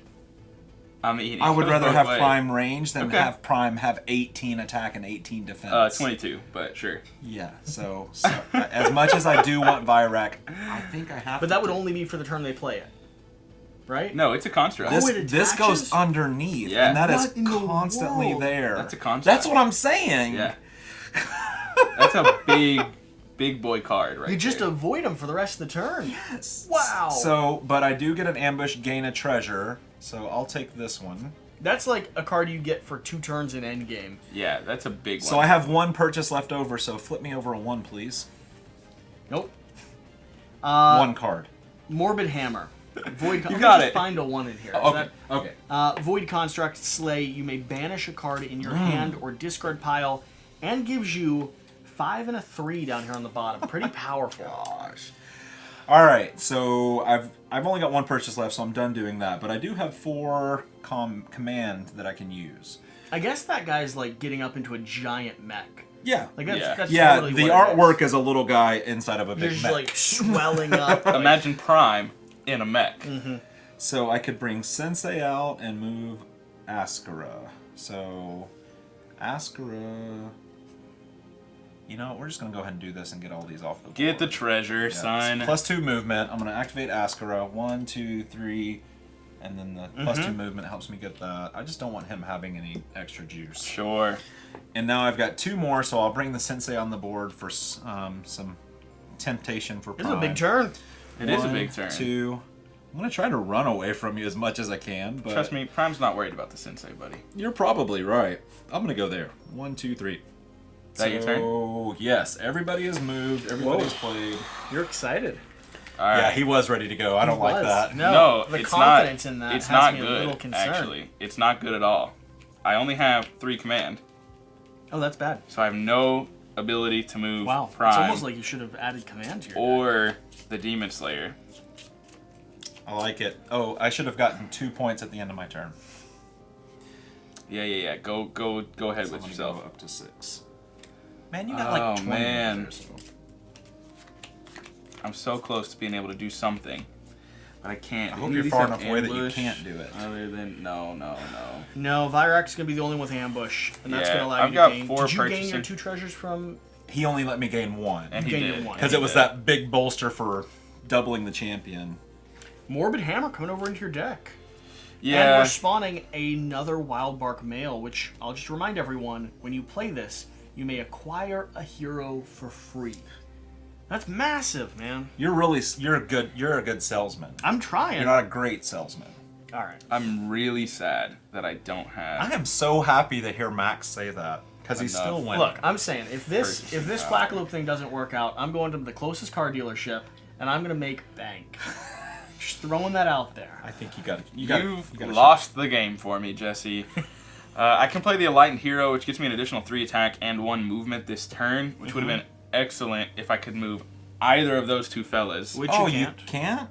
I mean, I would goes rather both have ways. Prime range than Okay. have Prime have 18 attack and 18 defense. 22, but sure. Yeah, so as much as I do want Virak, I think I have But to that would do- only be for the turn they play it. Right? No, it's a construct. This, it this attaches? goes underneath, Yeah. and that is What in the constantly world? there. That's a construct. That's what I'm saying. Yeah. That's a big boy card, right? You just there. avoid them for the rest of the turn. Yes. Wow. So, but I do get an ambush, gain a treasure, so I'll take this one. That's like a card you get for 2 turns in endgame. Yeah, that's a big one. So I have 1 purchase left over, so flip me over a 1, please. Nope. 1 card. Morbid Hammer. Void. You got it. Find a 1 in here. Oh, Is okay. Okay. that- Void Construct Slay. You may banish a card in your hand or discard pile, and gives you 5 and a 3 down here on the bottom. Pretty powerful. Gosh. All right, so I've only got 1 purchase left, so I'm done doing that. But I do have 4 command that I can use. I guess that guy's like getting up into a giant mech. Yeah. Like that's, Yeah. that's Yeah, totally the what it artwork is a little guy inside of a big Just mech. like swelling up. like- Imagine Prime in a mech. So I could bring Sensei out and move Askara. So Askara... You know, we're just going to go ahead and do this and get all these off the board. Get the treasure, Yeah, son. so +2 movement. I'm going to activate Askara. 1, 2, 3, and then the +2 movement helps me get that. I just don't want him having any extra juice. Sure. And now I've got 2 more, so I'll bring the Sensei on the board for some temptation for This Prime. is a big turn. It is a 1, big turn. 2. I'm going to try to run away from you as much as I can, but... Trust me, Prime's not worried about the Sensei, buddy. You're probably right. I'm going to go there. 1, 2, 3. Is that your turn? Oh, yes. Everybody has moved. Everybody's played. You're excited. All right. Yeah, he was ready to go. I don't like was. that. No, the it's confidence not, in that it's has not me good, a little concerned. actually. It's not good at all. I only have 3 command, Oh, that's bad. so I have no ability to move Wow. Prime It's almost like you should have added command to your deck. or the Demon Slayer. I like it. Oh, I should have gotten 2 points at the end of my turn. Yeah. Go ahead So with I'm gonna yourself. go up to 6. Man, you got Oh, like 20 man. there, so. I'm so close to being able to do something, but I can't. I Do hope any you're of these far have enough away that you ambush? can't do it. Other than no. No, Virak's going to be the only one with ambush, and that's Yeah, going to allow I've you got to gain. 4 Did you gain your purchasing. 2 treasures from... He only let me gain 1. And he Gain did. your 1. Because it was that big bolster for doubling the champion. Morbid Hammer coming over into your deck. And Yeah. we're spawning another Wildbark male, which I'll just remind everyone, when you play this, you may acquire a hero for free. That's massive, man. You're a good salesman. I'm trying. You're not a great salesman. All right. I'm really sad that I don't have. I am so happy to hear Max say that because he's Enough. still winning. Look, I'm saying, if this Purchasing power. Quackalope thing doesn't work out, I'm going to the closest car dealership, and I'm going to make bank. Just throwing that out there. I think you You've lost the game for me, Jesse. I can play the Enlightened Hero, which gives me an additional 3 attack and 1 movement this turn, which would have been excellent if I could move either of those 2 fellas. Which Oh, you you can't. can't?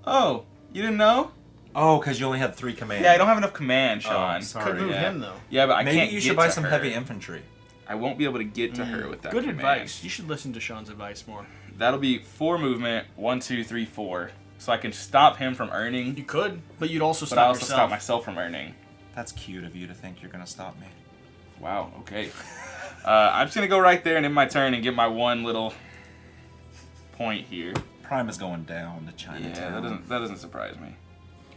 Oh, you didn't know? Oh, because you only had 3 commands. Yeah, I don't have enough command, Sean. sorry. Could move Yeah. him though. Yeah, but I can't. Maybe you should get buy to some her. heavy infantry. I won't be able to get to her with that. Good command. advice. You should listen to Sean's advice more. That'll be 4 movement. 1, 2, 3, 4. So I can stop him from earning. You could, but you'd also But stop I also yourself. stop myself from earning. That's cute of you to think you're going to stop me. Wow. Okay. I'm just gonna go right there and end my turn and get my one little point here. Prime is going down to Chinatown. Yeah, that doesn't surprise me.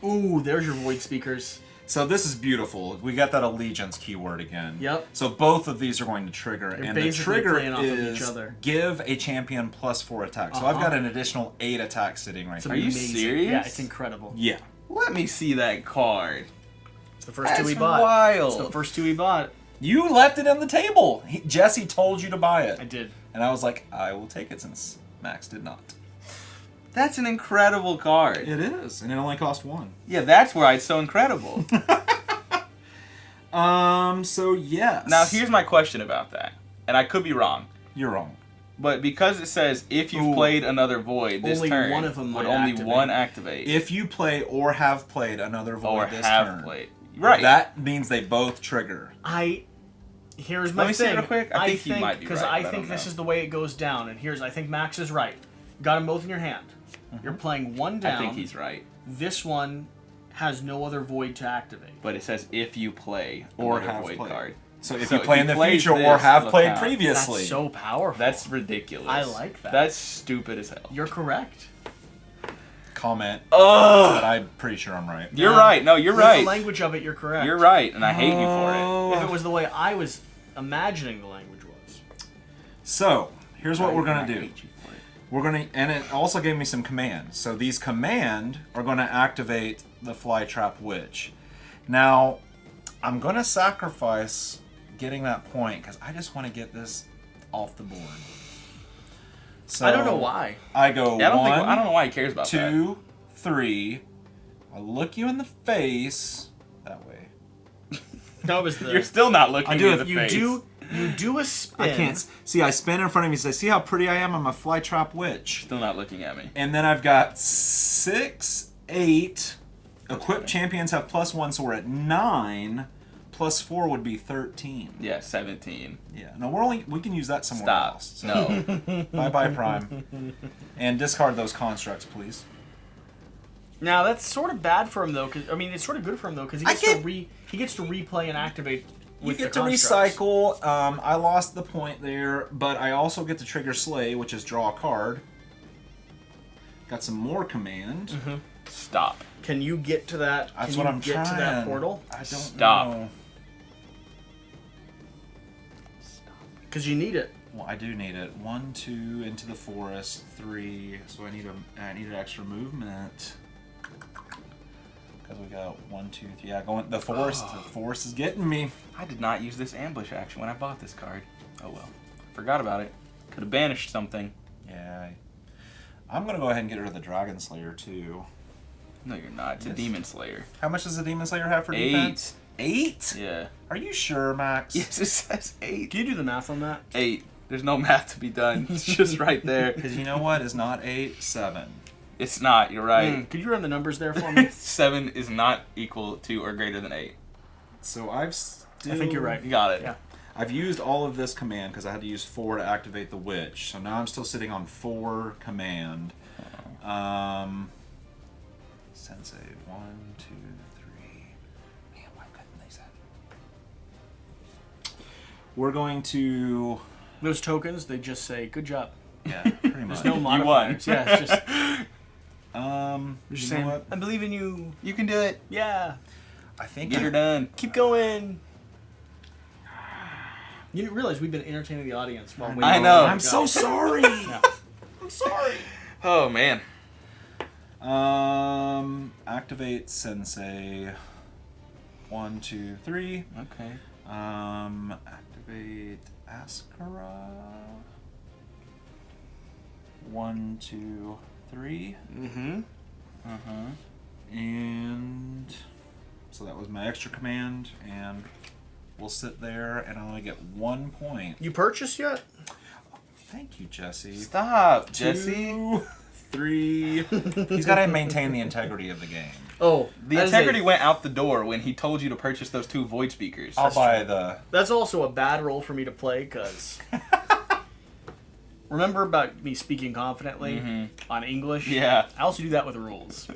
Ooh, there's your void speakers. So this is beautiful. We got that allegiance keyword again. Yep. So both of these are going to trigger, You're and the basically trigger playing off of is each other. give a champion +4 attack. So I've got an additional 8 attacks sitting right It's there. Are you amazing. serious? Yeah, it's incredible. Yeah. Let me see that card. It's the first That's 2 he bought. wild. It's the first 2 he bought. You left it on the table. Jesse told you to buy it. I did. And I was like, I will take it since Max did not. That's an incredible card. It is, and it only cost 1. Yeah, that's why it's so incredible. So yes. Now here's my question about that, and I could be wrong, You're wrong. but because it says if you've Ooh. played another void this Only turn, one of them would might only activate. one activate If you play or have played another void or this have turn, played. Right. that means they both trigger. Here's my Let me see it thing. real quick. I think you might be because right, I but I think don't this know. is the way it goes down. And I think Max is right. Got them both in your hand. You're playing one down. I think he's right. This one has no other void to activate. But it says if you play Or another have void played. card. So if So you play in the plays future or this, have it'll played count. previously. That's so powerful. That's ridiculous. I like that. That's stupid as hell. You're correct. Comment. Ugh. But I'm pretty sure I'm right. You're right. No, you're With right. the language of it, you're correct. You're right, and I hate you for it. If it was the way I was imagining the language was. So here's what we're I gonna do. hate you for it. We're gonna, and it also gave me some commands. So these command are gonna activate the Flytrap Witch. Now, I'm gonna sacrifice getting that point because I just want to get this off the board. So I don't know why. I go Yeah, one, I don't know why he cares about that. 2, 3. I look you in the face that way. That was the. You're still not looking I do me it- in the you face. you do a spin. I can't see. I spin in front of me. Say, see how pretty I am? I'm a Flytrap Witch. Still not looking at me. And then I've got 6, 8. Equipped champions have +1, so we're at 9. +4 would be 13. Yeah, 17. Yeah. No, we can use that somewhere Stop. else. So No. bye Prime. And discard those constructs, please. Now that's sort of bad for him though, because I mean it's sort of good for him though, because he gets to replay and activate. You With get the to constructs. recycle. I lost the point there, but I also get to trigger Slay, which is draw a card. Got some more command. Stop. Can you get to that? That's can what you I'm get trying. to that portal? I don't Stop. know. Because you need it. Well, I do need it. 1, 2 into the forest. 3. So I need an extra movement. Because we got 1, 2, 3. Yeah, going the forest. The forest is getting me. I did not use this ambush action when I bought this card. Oh well. Forgot about it. Could have banished something. Yeah. I'm gonna go ahead and get rid of the Dragon Slayer too. No, you're not. It's a Yes. Demon Slayer. How much does the Demon Slayer have for 8. defense? 8? Yeah. Are you sure, Max? Yes, it says 8. Can you do the math on that? 8. There's no math to be done. It's just right there. Because you know what? It's not 8, 7. It's not. You're right. Could you run the numbers there for me? 7 is not equal to or greater than 8. So I've still... I think you're right. You got it. Yeah. I've used all of this command because I had to use 4 to activate the witch. So now I'm still sitting on 4 command. Sensei, 1, 2, 3. Man, why couldn't they say? We're going to... Those tokens, they just say "good job." Yeah, pretty much. There's no modifiers. Yeah, it's just you just know saying, what? "I believe in you." You can do it. Yeah, I think Get her done. keep going. You didn't realize we've been entertaining the audience while waiting. I know. I'm so sorry. Yeah. I'm sorry. Oh man. Activate Sensei. 1, 2, 3. Okay. Activate Askara. 1, 2, 3. Mm-hmm. And so that was my extra command, and we'll sit there, and I only get 1 point. You purchased yet? Thank you, Jesse. Stop, Jesse. 2, 3. He's got to maintain the integrity of the game. Oh, The integrity went out the door when he told you to purchase those 2 void speakers. I'll buy the... That's also a bad role for me to play, because... Remember about me speaking confidently on English? Yeah. I also do that with rules.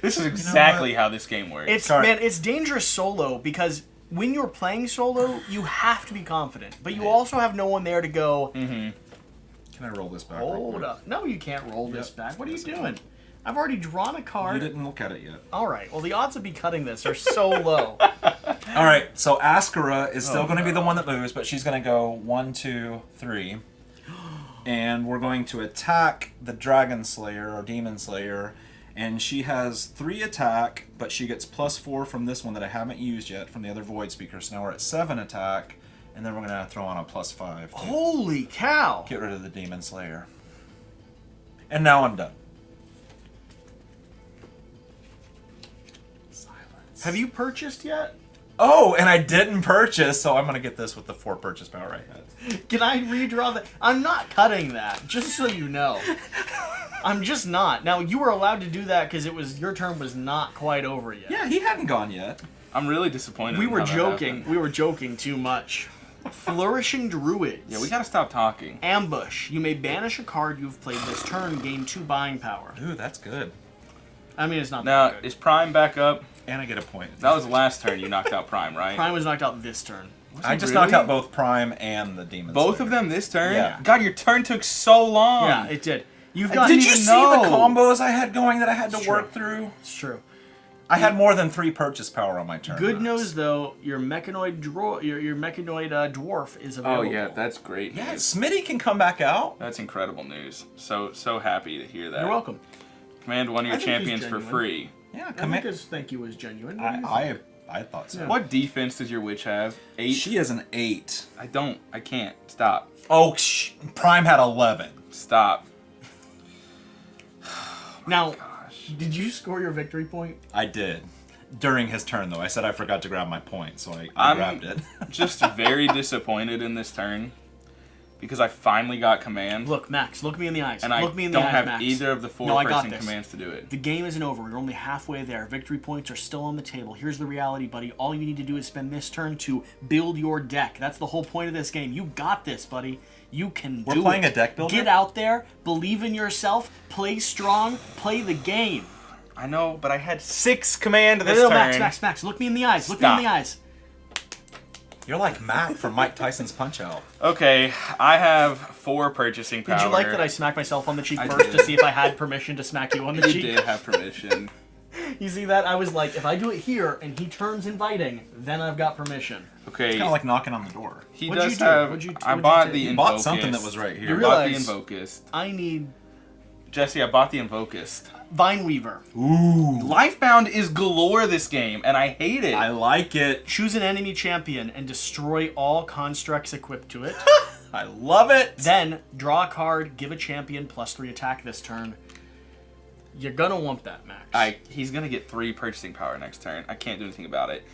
This is exactly how this game works. It's dangerous solo, because when you're playing solo, you have to be confident. But you also have no one there to go, Can I roll this back? hold up. No, you can't roll this back. What are you doing? I've already drawn a card. You didn't look at it yet. All right. Well, the odds of me cutting this are so low. All right, so Askara is still going to be the one that moves, but she's going to go 1, 2, 3. And we're going to attack the Dragon Slayer, or Demon Slayer. And she has 3 attack, but she gets +4 from this one that I haven't used yet from the other Void Speaker. So now we're at 7 attack, and then we're going to throw on a +5. Holy cow! Get rid of the Demon Slayer. And now I'm done. Silence. Have you purchased yet? Oh, and I didn't purchase, so I'm going to get this with the 4 purchase power I had. Can I redraw that? I'm not cutting that, just so you know. I'm just not. Now, you were allowed to do that because your turn was not quite over yet. Yeah, he hadn't gone yet. I'm really disappointed. We in were how that joking. happened. We were joking too much. Flourishing Druids. Yeah, we gotta stop talking. Ambush. You may banish a card you've played this turn, gain 2 buying power. Ooh, that's good. I mean, it's not Now, that good. is Prime back up? And I get a point. That was the last turn you knocked out Prime, right? Prime was knocked out this turn. I just really? knocked out both Prime and the Demon Both Slayer. of them this turn? Yeah. God, your turn took so long. Yeah, it did. You've I got. didn't Did you even see know. the combos I had going that I had to It's work true. through? It's true. I had more than 3 purchase power on my turn. Good news though, your mechanoid dwarf is available. Oh yeah, that's great. Yeah, news. Smitty can come back out. That's incredible news. So happy to hear that. You're welcome. Command one of your I think he's champions for genuine. free. Yeah, I come think in. his thank you was genuine. What do you think? I thought so. What defense does your witch have? 8? She is an 8. I can't. Stop. Oh, Prime had 11. Stop. Now, Gosh. did you score your victory point? I did. During his turn, though. I said I forgot to grab my point, so I I'm grabbed it. just very disappointed in this turn because I finally got command. Look, Max, look me in the eyes. and I look me in the don't eyes, have Max. either of the 4 No, I got person this. commands to do it. The game isn't over. You're only halfway there. Victory points are still on the table. Here's the reality, buddy. All you need to do is spend this turn to build your deck. That's the whole point of this game. You got this, buddy. You can do it. We're playing a deck builder? Get out there, believe in yourself, play strong, play the game. I know, but I had 6 command this No, turn. Max, look me in the eyes. Look me in the Stop. eyes. You're like Mac from Mike Tyson's Punch-Out. Okay, I have 4 purchasing power. Did you like that I smacked myself on the cheek I first did. to see if I had permission to smack you on the You cheek? did have permission. You see that? I was like, if I do it here and he turns inviting, then I've got permission. Okay. It's kind of like knocking on the door. He What'd does you do? have. What'd you I do? bought the You Invocus. Bought something that was right You here. I bought the realize- Invocus. I need Jesse, I bought the Invocus. Vineweaver. Ooh. Lifebound is galore this game, and I hate it. I like it. Choose an enemy champion and destroy all constructs equipped to it. I love it. Then, draw a card, give a champion +3 attack this turn. You're gonna want that, Max. He's gonna get 3 purchasing power next turn. I can't do anything about it.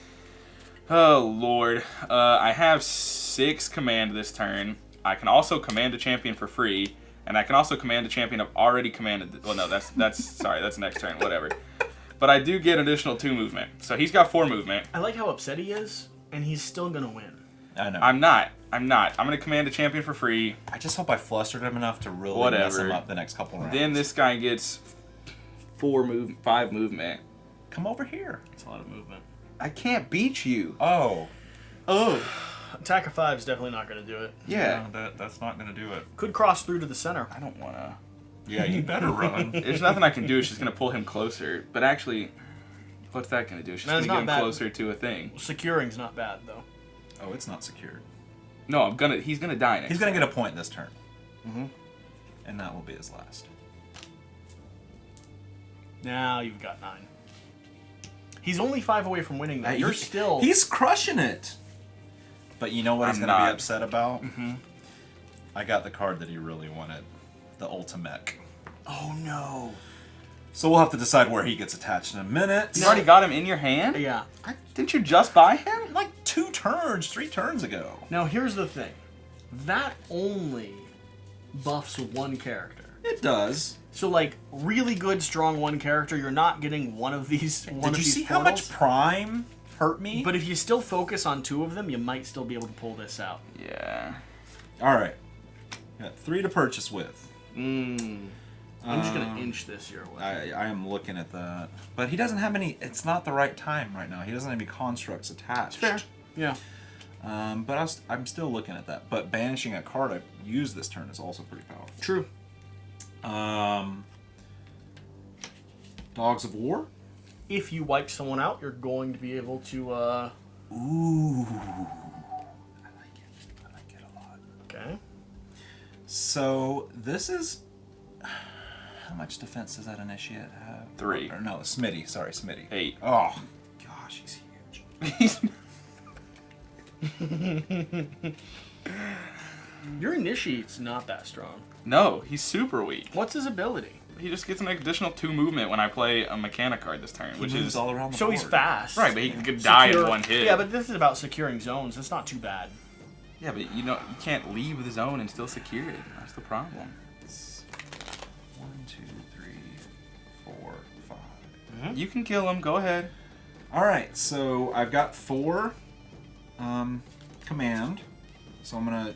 Oh Lord, I have 6 command this turn. I can also command a champion for free, and I can also command a champion I've already commanded. Well, no, that's sorry, that's next turn. Whatever. But I do get additional 2 movement, so he's got 4 movement. I like how upset he is, and he's still gonna win. I know. I'm not. I'm gonna command a champion for free. I just hope I flustered him enough to really mess Whatever. him up the next couple rounds. Then this guy gets 5 movement. Come over here. It's a lot of movement. I can't beat you. Oh. Oh, attack of 5 is definitely not gonna do it. Yeah. No, that's not going to do it. Could cross through to the center. I don't wanna. Yeah, you better run. There's nothing I can do. It's just gonna pull him closer. But actually, what's that gonna do? It's just No, it's gonna get not him bad. closer to a thing. Securing's not bad though. Oh, it's not secured. No, he's gonna die next. He's going to turn. get a point this turn. Mm-hmm. And that will be his last. Now you've got 9. He's only 5 away from winning though. You're still. He's crushing it. But you know what he's I'm going to be not. upset about? Mm-hmm. I got the card that he really wanted. The Ultimech. Oh no. So we'll have to decide where he gets attached in a minute. You already got him in your hand? Yeah. Didn't you just buy him? Like 3 turns ago. Now here's the thing. That only buffs one character. It does. So, like, really good, strong one character, you're not getting one of these. Did you see how much Prime hurt me? But if you still focus on 2 of them, you might still be able to pull this out. Yeah. All right. Got 3 to purchase with. I'm just going to inch this your way. I am looking at that. But he doesn't have any... It's not the right time right now. He doesn't have any constructs attached. Fair. Yeah. But I'm still looking at that. But banishing a card I use this turn is also pretty powerful. True. Dogs of War? If you wipe someone out, you're going to be able to... Ooh. I like it. I like it a lot. Okay. So, this is... How much defense does that initiate have? 3. Or no, Smitty. Sorry, Smitty. 8. Oh, gosh, he's huge. Your initiate's not that strong. No, he's super weak. What's his ability? He just gets an additional 2 movement when I play a Mechanic card this turn, which is all around the So board. he's fast. right. But he could die in Secure- one hit. Yeah, but this is about securing zones. That's not too bad. yeah, but you can't leave the zone and still secure it. That's the problem. 1, 2, 3, 4, 5. You can kill him. Go ahead. All right, so I've got 4 command. So I'm gonna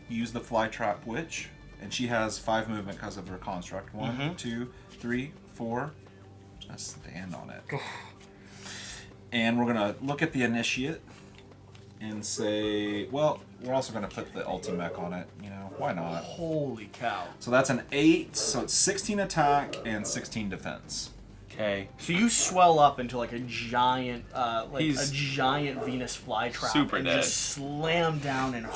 use the Flytrap Witch, and she has 5 movement because of her construct. 1, 2, 3, 4. Just stand on it. And we're gonna look at the initiate and say, well, we're also gonna put the ulti-mech on it. You know, why not? Holy cow. So that's an 8. So it's 16 attack and 16 defense. Okay. So you swell up into like a giant, He's a giant Venus flytrap, super and dead. just slam down and.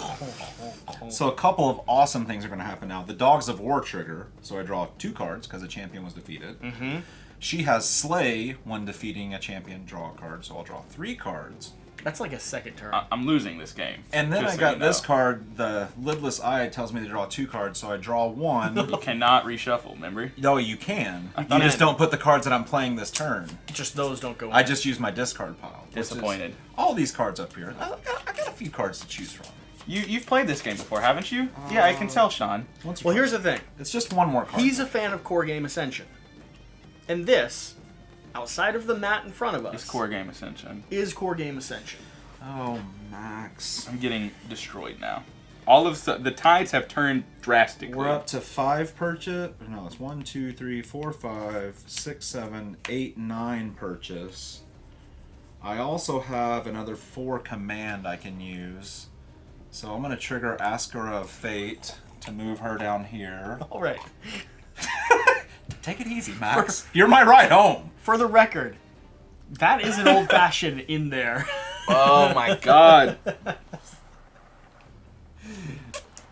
So a couple of awesome things are going to happen now. The Dogs of War trigger, so I draw 2 cards because a champion was defeated. Mm-hmm. She has Slay when defeating a champion, draw a card, so I'll draw 3 cards. That's like a second turn. I'm losing this game. And then just I so got you know. this card, the Lidless Eye tells me to draw 2 cards, so I draw 1. You cannot reshuffle, remember? No, you can. You thought just I- don't put the cards that I'm playing this turn. Just those don't go in. I just use my discard pile. which is Disappointed. All these cards up here. I got a few cards to choose from. You've played this game before, haven't you? Yeah, I can tell, Sean. Well, here's the thing. It's just one more card. He's a fan of Core Game Ascension. And this, outside of the mat in front of us, It's Core Game Ascension. is Core Game Ascension. Oh, Max. I'm getting destroyed now. All of the tides have turned drastically. We're up to 5 purchase. No, it's 1, 2, 3, 4, 5, 6, 7, 8, 9 purchase. I also have another 4 command I can use. So I'm going to trigger Askara of Fate to move her down here. All right. Take it easy, Max. You're my ride home. For the record, that is an old-fashioned in there. Oh my god.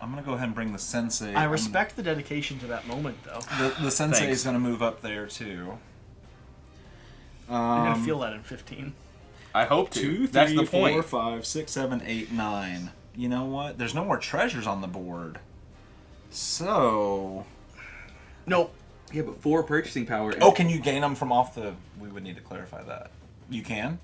I'm going to go ahead and bring the Sensei. I respect the dedication to that moment, though. The Sensei Thanks. is going to move up there, too. You're going to feel that in 15. I hope to. 2, 3, That's the 4, point. 5, 6, 7, 8, 9. You know what? There's no more treasures on the board. So... Nope. Yeah, but 4 purchasing power. Oh, can you gain them from off the... We would need to clarify that. You can?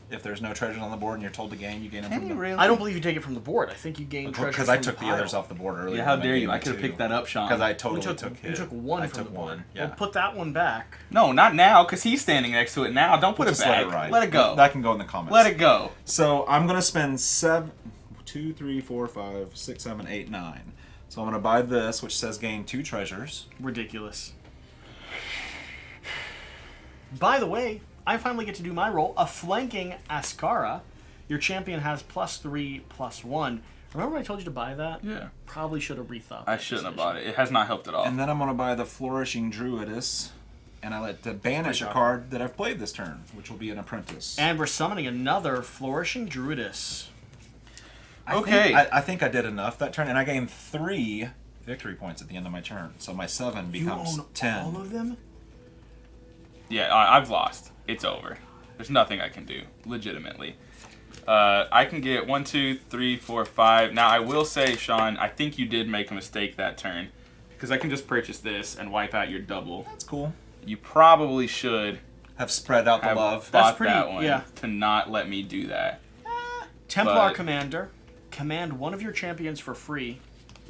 If there's no treasures on the board and you're told to gain, you gain them from the... really? I don't believe you take it from the board. I think you gain treasure Because I from took the pile. others off the board earlier. Yeah, how when dare gave you? me I could have 2. picked that up, Sean. Because I You totally took, took you it. took 1 I from took the board. 1, yeah. Well, put that one back. No, not now, because he's standing next to it now. Don't put Just it back. let it ride. Let it go. That can go in the comments. Let it go. So I'm going to spend 2, 3, 4, 5, 6, 7, 8, 9. So I'm going to buy this, which says gain 2 treasures. Ridiculous. By the way, I finally get to do my role. A flanking Askara. Your champion has +3/+1. Remember when I told you to buy that? Yeah. Probably should have rethought. I that shouldn't have decision. bought it. It has not helped at all. And then I'm going to buy the Flourishing Druidess. And I let to banish a card that I've played this turn, which will be an Apprentice. And we're summoning another Flourishing Druidess. I think I did enough that turn, and I gained 3 victory points at the end of my turn. So my 7 becomes you own 10. all of them? Yeah, I've lost. It's over. There's nothing I can do, legitimately. I can get 1, 2, 3, 4, 5. Now, I will say, Sean, I think you did make a mistake that turn. Because I can just purchase this and wipe out your double. That's cool. You probably should Have spread out the have love. bought pretty- that one yeah. to not let me do that. Templar But- Commander. Command one of your champions for free.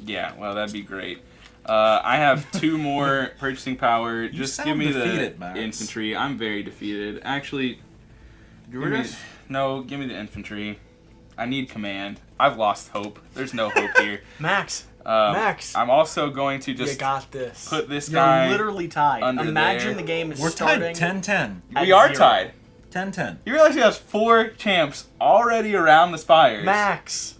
Yeah, well, that'd be great. I have 2 more purchasing power. You Just sound give me defeated, the Max. infantry. I'm very defeated. Actually, give me the infantry. I need command. I've lost hope. There's no hope here. Max. Max. I'm also going to just you got this. put this You're guy literally tied. under Imagine there. the game is We're starting. tied 10-10. We are 0. tied. 10-10. You realize he has 4 champs already around the spires. Max.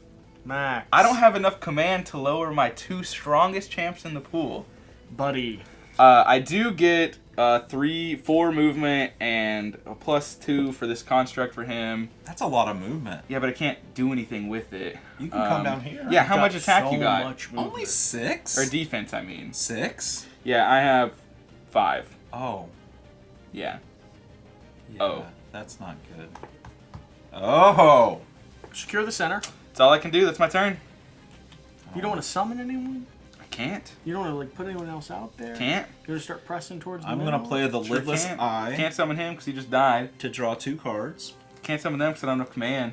I don't have enough command to lower my 2 strongest champs in the pool. Buddy. I do get 4 movement and a +2 for this construct for him. That's a lot of movement. Yeah, but I can't do anything with it. You can come down here. Yeah, how Got much attack so you got? much movement. Only 6? Or defense, I mean. 6? Yeah, I have 5. Oh. Yeah. Yeah, Oh. That's not good. Oh! Secure the center. That's all I can do. That's my turn. You don't want to summon anyone? I can't. You don't want to like put anyone else out there? Can't. You're going to start pressing towards the I'm middle? going to play the Sure Lidless can't. Eye Can't summon him because he just died. to draw 2 cards. Can't summon them because I don't have command.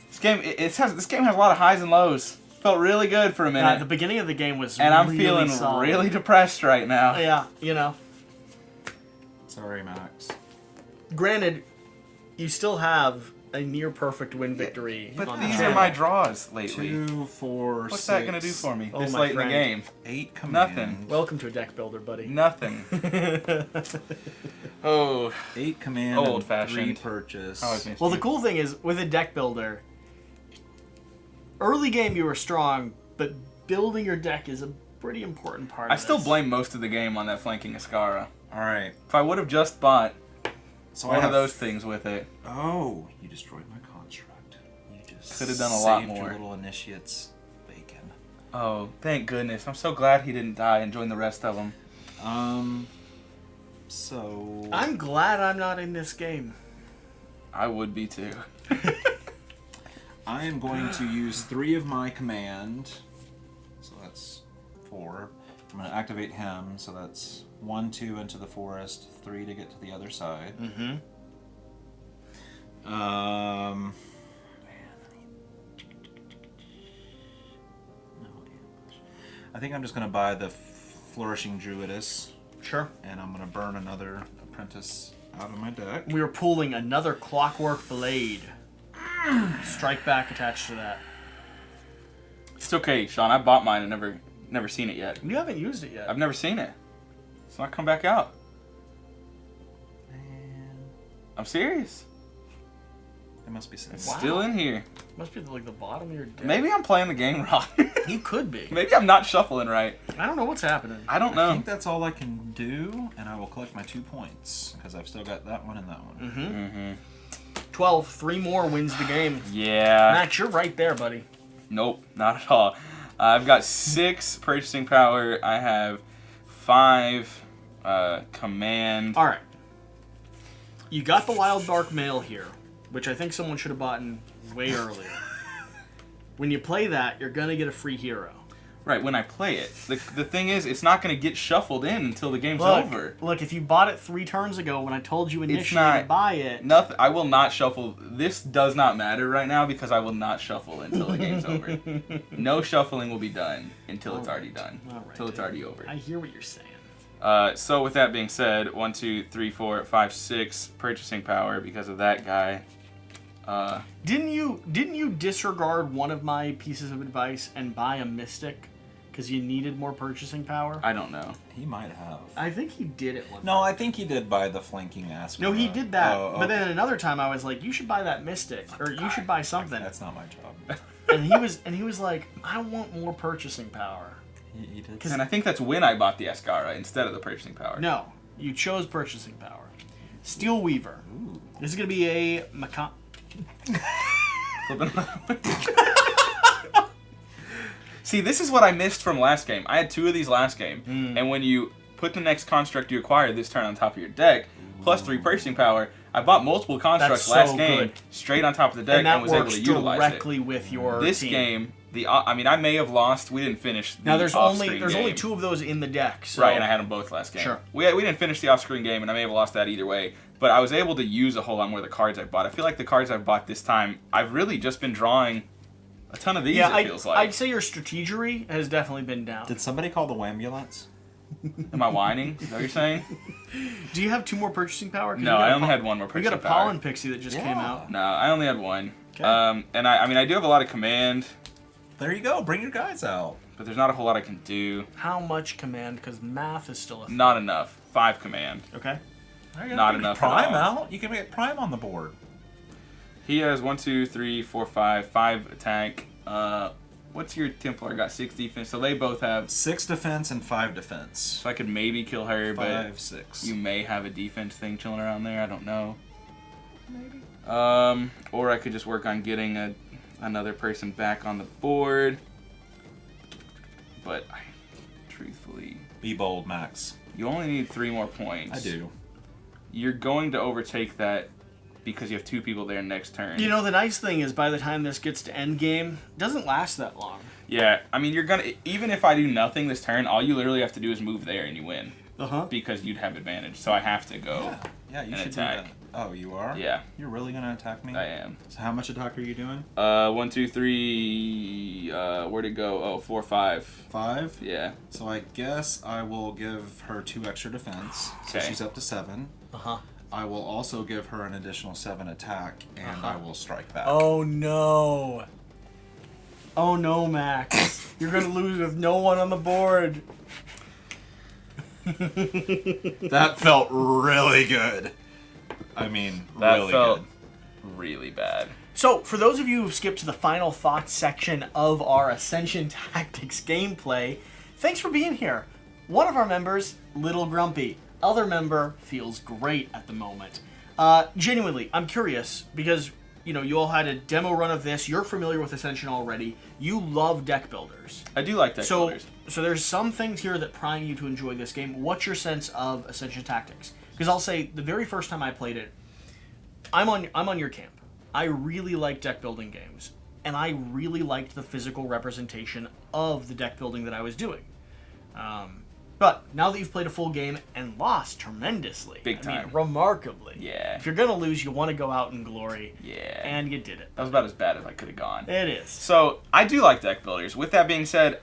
This game, this game has a lot of highs and lows. Felt really good for a minute. The beginning of the game was and I'm really feeling solid. really depressed right now. Yeah, you know. Sorry, Max. Granted, you still have a near perfect win victory. But on these the are channel. my draws lately. 2, 4, What's 6. that going to do for me Oh, this my late friend. in the game? 8 command. Nothing. Welcome to a deck builder, buddy. Nothing. Oh. 8 command. Old and fashioned. 3 purchase. I always missed Well, the you. cool thing is, with a deck builder, early game you were strong, but building your deck is a pretty important part I of still this. blame most of the game on that flanking Askara. Alright. If I would have just bought So one I have of those things with it, Oh, you destroyed my construct. You just Could have done a lot saved more. your little initiates bacon. oh, thank goodness. I'm so glad he didn't die and join the rest of them. So I'm glad I'm not in this game. I would be too. I am going to use 3 of my command. So that's 4. I'm going to activate him. So that's 1, 2 into the forest, 3 to get to the other side. Mm-hmm. No ambush. I think I'm just going to buy the Flourishing Druidess, Sure. and I'm going to burn another apprentice out of my deck. We are pulling another Clockwork Blade. Strike back attached to that. It's okay, Sean. I bought mine and never seen it yet. You haven't used it yet. I've never seen it. It's not come back out. Man, I'm serious. it must be sitting. It's Wow. still in here. Must be like the bottom of your deck. Maybe I'm playing the game wrong. You could be. Maybe I'm not shuffling right. I don't know what's happening. I don't I know. think that's all I can do, and I will collect my 2 points because I've still got that one and that one. Mm-hmm. 12. 3 more wins the game. Yeah. Max, you're right there, buddy. Nope, not at all. I've got 6 purchasing power. I have 5 command. All right. You got the Wild Dark Mail here, which I think someone should have bought in way earlier. When you play that, you're going to get a free hero. Right, when I play it. The thing is, it's not going to get shuffled in until the game's over. Look, if you bought it 3 turns ago when I told you initially not- to buy it... Nothing. I will not shuffle. This does not matter right now because I will not shuffle until the game's over. No shuffling will be done until it's already done. All right, Until it's already over. I hear what you're saying. So with that being said, 1, 2, 3, 4, 5, 6 purchasing power because of that guy. Didn't you disregard one of my pieces of advice and buy a Mystic because you needed more purchasing power? I don't know. He might have. I think he did it one No, time. I think he did buy the flanking Askara. No, he did that. Oh, But then okay. another time I was like, you should buy that Mystic, or you should buy something. That's not my job. And he was like, I want more purchasing power. He did. And I think that's when I bought the Askara instead of the purchasing power. No, you chose purchasing power. Steel Weaver. Ooh. This is gonna be a See, this is what I missed from last game. I had 2 of these last game, and when you put the next construct you acquire this turn on top of your deck, plus 3 purchasing power, I bought multiple constructs That's so last game good. straight on top of the deck and that was able works to utilize directly it. with your This team. game, I may have lost. We didn't finish. The Now there's off-screen only game. 2 of those in the deck. So. Right, and I had them both last game. Sure. We didn't finish the off-screen game, and I may have lost that either way. But I was able to use a whole lot more of the cards I bought. I feel like the cards I've bought this time, I've really just been drawing a ton of these, Yeah, it feels like. I'd say your strategery has definitely been down. Did somebody call the Wambulance? Am I whining? Is that what you're saying? Do you have 2 more purchasing power? 'Cause No, you got I a only had 1 more You purchasing got a power. Pollen Pixie that just came out. No, I only had 1. Okay. And I do have a lot of command, There you go. Bring your guys out. but there's not a whole lot I can do. How much command? Because math is still a thing. Not enough. 5 command. Okay. There you go. Not Bring enough at Prime all. out. You can get Prime on the board. He has 1, 2, 3, 4, 5 attack. What's your Templar? Got 6 defense, so they both have. 6 defense and 5 defense. So I could maybe kill her, 5, but 6. you may have a defense thing chilling around there. I don't know. Maybe. Or I could just work on getting another person back on the board. But truthfully, Be bold, Max. you only need 3 more points. I do. You're going to overtake that because you have 2 people there next turn. You know, the nice thing is by the time this gets to end game, it doesn't last that long. Yeah, I mean, you're gonna, even if I do nothing this turn, all you literally have to do is move there and you win. Because you'd have advantage. So I have to go. Yeah, you and should attack. do that. Oh, you are? Yeah, You're really going to attack me? I am. So how much attack are you doing? 1, 2, 3. Where'd it go? Oh, 4, 5. 5? Yeah. So I guess I will give her 2 extra defense. So Okay. she's up to 7. I will also give her an additional 7 attack, and I will strike back. Oh no. Oh no, Max. You're going to lose with no one on the board. That felt really good. I mean, That really felt good. really bad. So, for those of you who've skipped to the final thoughts section of our Ascension Tactics gameplay, thanks for being here. One of our members, Little Grumpy. Other member feels great at the moment. Genuinely, I'm curious because, you know, you all had a demo run of this. You're familiar with Ascension already. You love deck builders. I do like deck builders. So there's some things here that prime you to enjoy this game. What's your sense of Ascension Tactics? Because I'll say the very first time I played it, I'm on your camp. I really like deck building games, and I really liked the physical representation of the deck building that I was doing. But now that you've played a full game and lost tremendously, Big I time. mean, remarkably. Yeah. If you're gonna lose, you want to go out in glory. Yeah. And you did it. That was about as bad as I could have gone. It is. So, I do like deck builders. With that being said,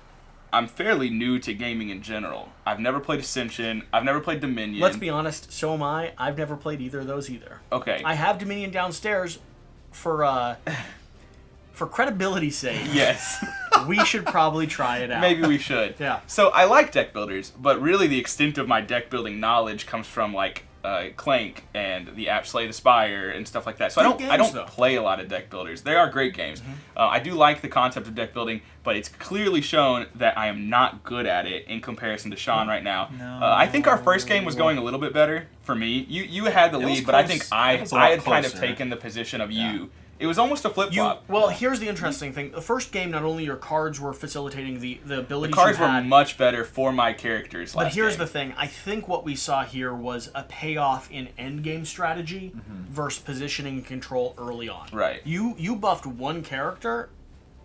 I'm fairly new to gaming in general. I've never played Ascension. I've never played Dominion. Let's be honest. So am I. I've never played either of those either. Okay. I have Dominion downstairs for credibility's sake. Yes. We should probably try it out. Maybe we should. Yeah. So I like deck builders, but really the extent of my deck building knowledge comes from like Clank and the app Slay the Spire and stuff like that. So Good I don't games, though. play a lot of deck builders. They are great games. I do like the concept of deck building, but it's clearly shown that I am not good at it in comparison to Sean right now. No. I think our first game was going a little bit better for me. You had the was lead, but I think close. I It was a lot had kind of closer. taken the position of you. It was almost a flip-flop. Well, here's the interesting thing. The first game, not only your cards were facilitating the abilities The cards you were had, much better for my characters but last here's game. the thing. I think what we saw here was a payoff in endgame strategy versus positioning and control early on. Right. You buffed one character,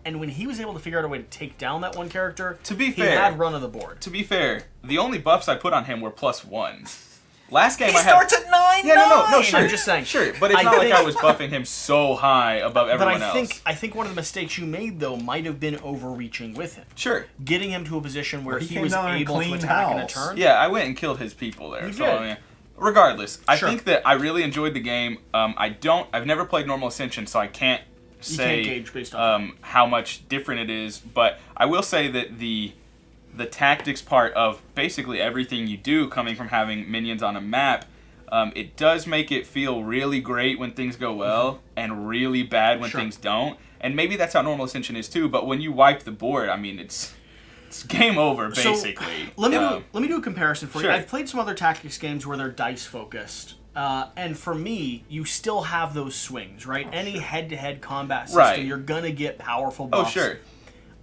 and when he was able to figure out a way to take down that one character, To be he fair- had run of the board. To be fair, the only buffs I put on him were +1s. Last game He I had... starts at 9. Yeah, no, sure. I'm just saying. Sure, but it's I not like think- I was buffing him so high above But everyone else. I think one of the mistakes you made, though, might have been overreaching with him. Sure. Getting him to a position where Well, he he came was down and able to cleaned attack in a house. turn. Yeah, I went and killed his people there. You so, did. I mean, regardless, I Sure. think that I really enjoyed the game. I've never played normal Ascension, so I can't say gauge based on how much different it is. But I will say that the tactics part of basically everything you do coming from having minions on a map, it does make it feel really great when things go well and really bad when Sure. things don't. And maybe that's how normal Ascension is too, but when you wipe the board, I mean, it's game over, So, basically. let me do a comparison for Sure. you. I've played some other tactics games where they're dice focused, and for me, you still have those swings, right? Any head-to-head combat system, Right. you're gonna get powerful Oh, buffs. sure.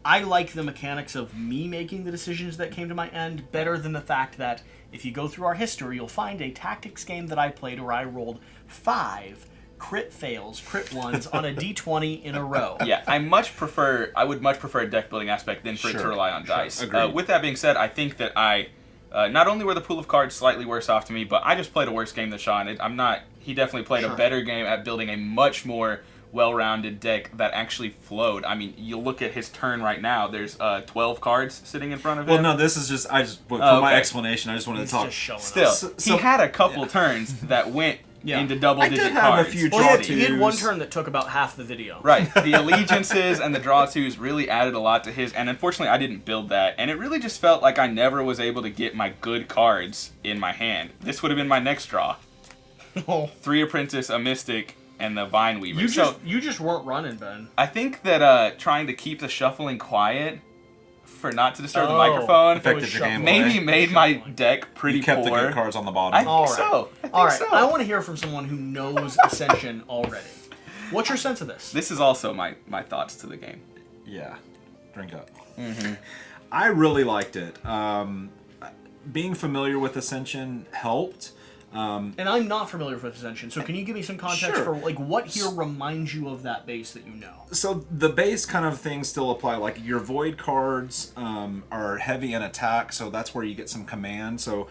I like the mechanics of me making the decisions that came to my end better than the fact that if you go through our history, you'll find a tactics game that I played where I rolled 5 crit fails, crit ones on a d20 in a row. Yeah, I would much prefer a deck building aspect than for it to Sure, rely on dice. agreed. With that being said, I think that not only were the pool of cards slightly worse off to me, but I just played a worse game than Sean. He definitely played a better game at building a much more well-rounded deck that actually flowed. I mean, you look at his turn right now. There's 12 cards sitting in front of him. Well, no, this is just for my explanation. I just wanted to talk. Still, he had a couple turns that went into double-digit cards. I did have a few draw twos. He had one turn that took about half the video. Right. The allegiances and the draw twos really added a lot to his, and unfortunately I didn't build that, and it really just felt like I never was able to get my good cards in my hand. This would have been my next draw. 3 Apprentice, a Mystic, and the Vine Weaver. You just weren't running, Ben. I think that trying to keep the shuffling quiet for not to disturb the microphone affected your game maybe made my deck pretty you kept poor. the good cards on the bottom. I think so. All right. I want to hear from someone who knows Ascension already. What's your sense of this? This is also my thoughts to the game. Yeah. Drink up. Mm-hmm. I really liked it. Being familiar with Ascension helped. And I'm not familiar with Ascension, so can you give me some context for like what here reminds you of that base that you know? So the base kind of things still apply. Like your void cards are heavy in attack, so that's where you get some command. So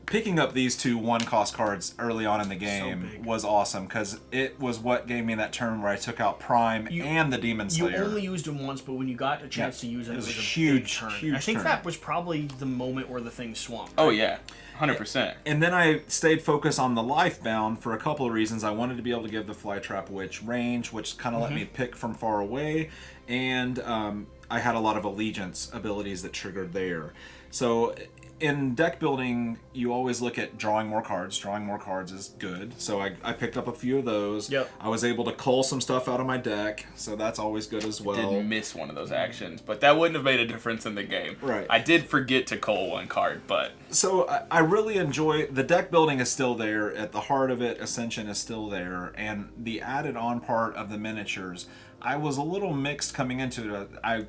picking up these 2 1-cost cards early on in the game was awesome because it was what gave me that turn where I took out Prime and the Demon Slayer. You only used them once, but when you got a chance to use them, it was a huge turn. Huge I think turn. that was probably the moment where the thing swung. Right? Oh yeah. 100%. And then I stayed focused on the Lifebound for a couple of reasons. I wanted to be able to give the Flytrap Witch range, which kind of let me pick from far away, and I had a lot of allegiance abilities that triggered there. So in deck building, you always look at drawing more cards. Drawing more cards is good. So I picked up a few of those. Yep. I was able to cull some stuff out of my deck, so that's always good as well. Didn't miss one of those actions, but that wouldn't have made a difference in the game. Right. I did forget to cull one card, but... So I really enjoy... The deck building is still there. At the heart of it, Ascension is still there. And the added on part of the miniatures, I was a little mixed coming into it. I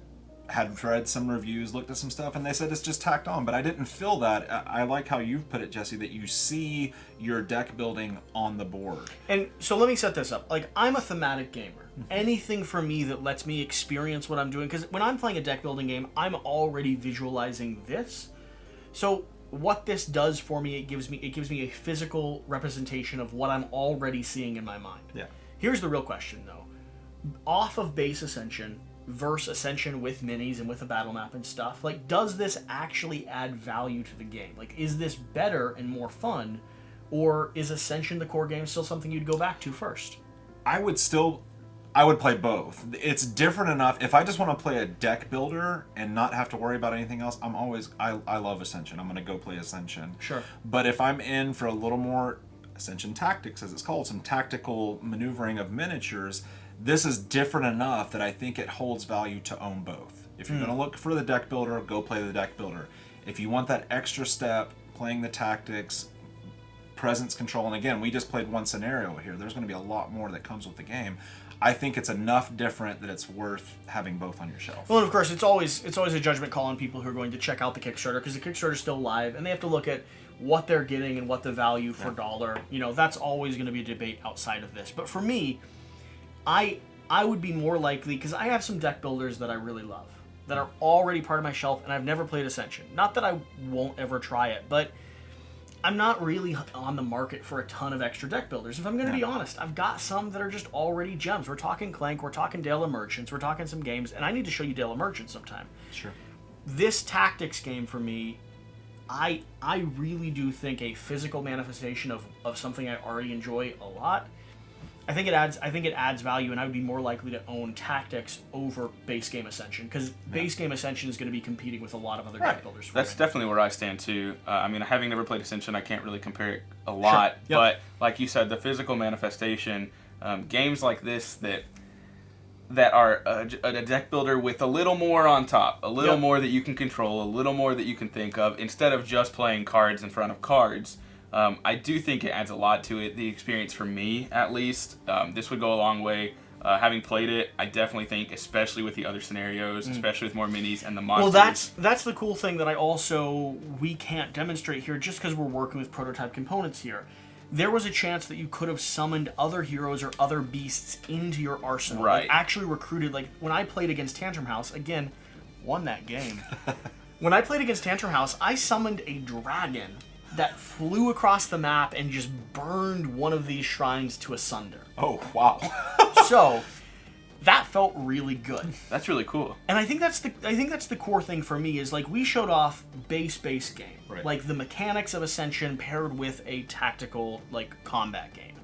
had read some reviews, looked at some stuff, and they said it's just tacked on, but I didn't feel that. I like how you've put it, Jesse, that you see your deck building on the board. And so let me set this up. Like, I'm a thematic gamer. Anything for me that lets me experience what I'm doing, because when I'm playing a deck building game, I'm already visualizing this. So what this does for me, it gives me a physical representation of what I'm already seeing in my mind. Yeah. Here's the real question, though. Off of base Ascension versus Ascension with minis and with a battle map and stuff, like, does this actually add value to the game? Like, is this better and more fun, or is Ascension, the core game, still something you'd go back to first? I would play both. It's different enough. If I just want to play a deck builder and not have to worry about anything else, I love Ascension. I'm going to go play Ascension. Sure. But if I'm in for a little more Ascension Tactics, as it's called, some tactical maneuvering of miniatures, this is different enough that I think it holds value to own both. If you're going to look for the deck builder, go play the deck builder. If you want that extra step, playing the tactics, presence control, and again, we just played one scenario here. There's going to be a lot more that comes with the game. I think it's enough different that it's worth having both on your shelf. Well, and of course, it's always a judgment call on people who are going to check out the Kickstarter, because the Kickstarter's still live, and they have to look at what they're getting and what the value for dollar. You know, that's always going to be a debate outside of this. But for me, I would be more likely, because I have some deck builders that I really love, that are already part of my shelf, and I've never played Ascension. Not that I won't ever try it, but I'm not really on the market for a ton of extra deck builders. If I'm going to be honest, I've got some that are just already gems. We're talking Clank, we're talking Dale of Merchants, we're talking some games, and I need to show you Dale of Merchants sometime. Sure. This tactics game for me, I really do think a physical manifestation of something I already enjoy a lot. I think it adds value, and I would be more likely to own tactics over base game Ascension, because base game Ascension is going to be competing with a lot of other deck builders. That's definitely where I stand too. I mean, having never played Ascension, I can't really compare it a lot. Sure. Yep. But like you said, the physical manifestation, games like this that are a deck builder with a little more on top, a little more that you can control, a little more that you can think of, instead of just playing cards in front of cards. I do think it adds a lot to it, the experience for me, at least. This would go a long way. Having played it, I definitely think, especially with the other scenarios, especially with more minis and the monsters. Well, that's the cool thing that we can't demonstrate here, just because we're working with prototype components here. There was a chance that you could have summoned other heroes or other beasts into your arsenal. Right. Like, actually recruited, like, when I played against Tantrum House, again, won that game. When I played against Tantrum House, I summoned a dragon that flew across the map and just burned one of these shrines to asunder. Oh, wow. So that felt really good. That's really cool. And I think that's the core thing for me is like we showed off base game. Right. Like the mechanics of Ascension paired with a tactical like combat game.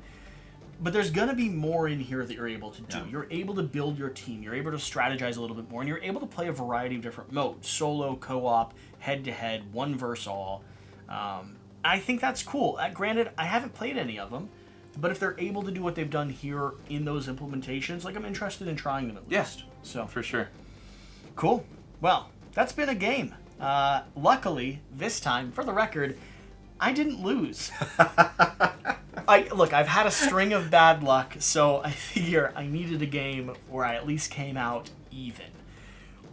But there's going to be more in here that you're able to do. Yeah. You're able to build your team. You're able to strategize a little bit more. And you're able to play a variety of different modes. Solo, co-op, head-to-head, one versus all. I think that's cool. Granted, I haven't played any of them. But if they're able to do what they've done here in those implementations, like I'm interested in trying them at least. So for sure. Cool. Well, that's been a game. Luckily, this time, for the record, I didn't lose. Look, I've had a string of bad luck, so I figure I needed a game where I at least came out even.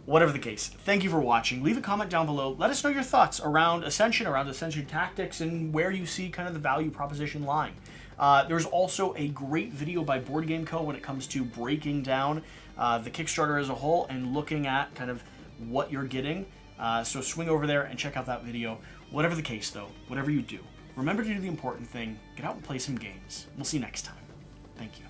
Whatever the case, thank you for watching. Leave a comment down below. Let us know your thoughts around Ascension Tactics, and where you see kind of the value proposition lying. There's also a great video by Board Game Co. when it comes to breaking down the Kickstarter as a whole and looking at kind of what you're getting. So swing over there and check out that video. Whatever the case, though, whatever you do, remember to do the important thing. Get out and play some games. We'll see you next time. Thank you.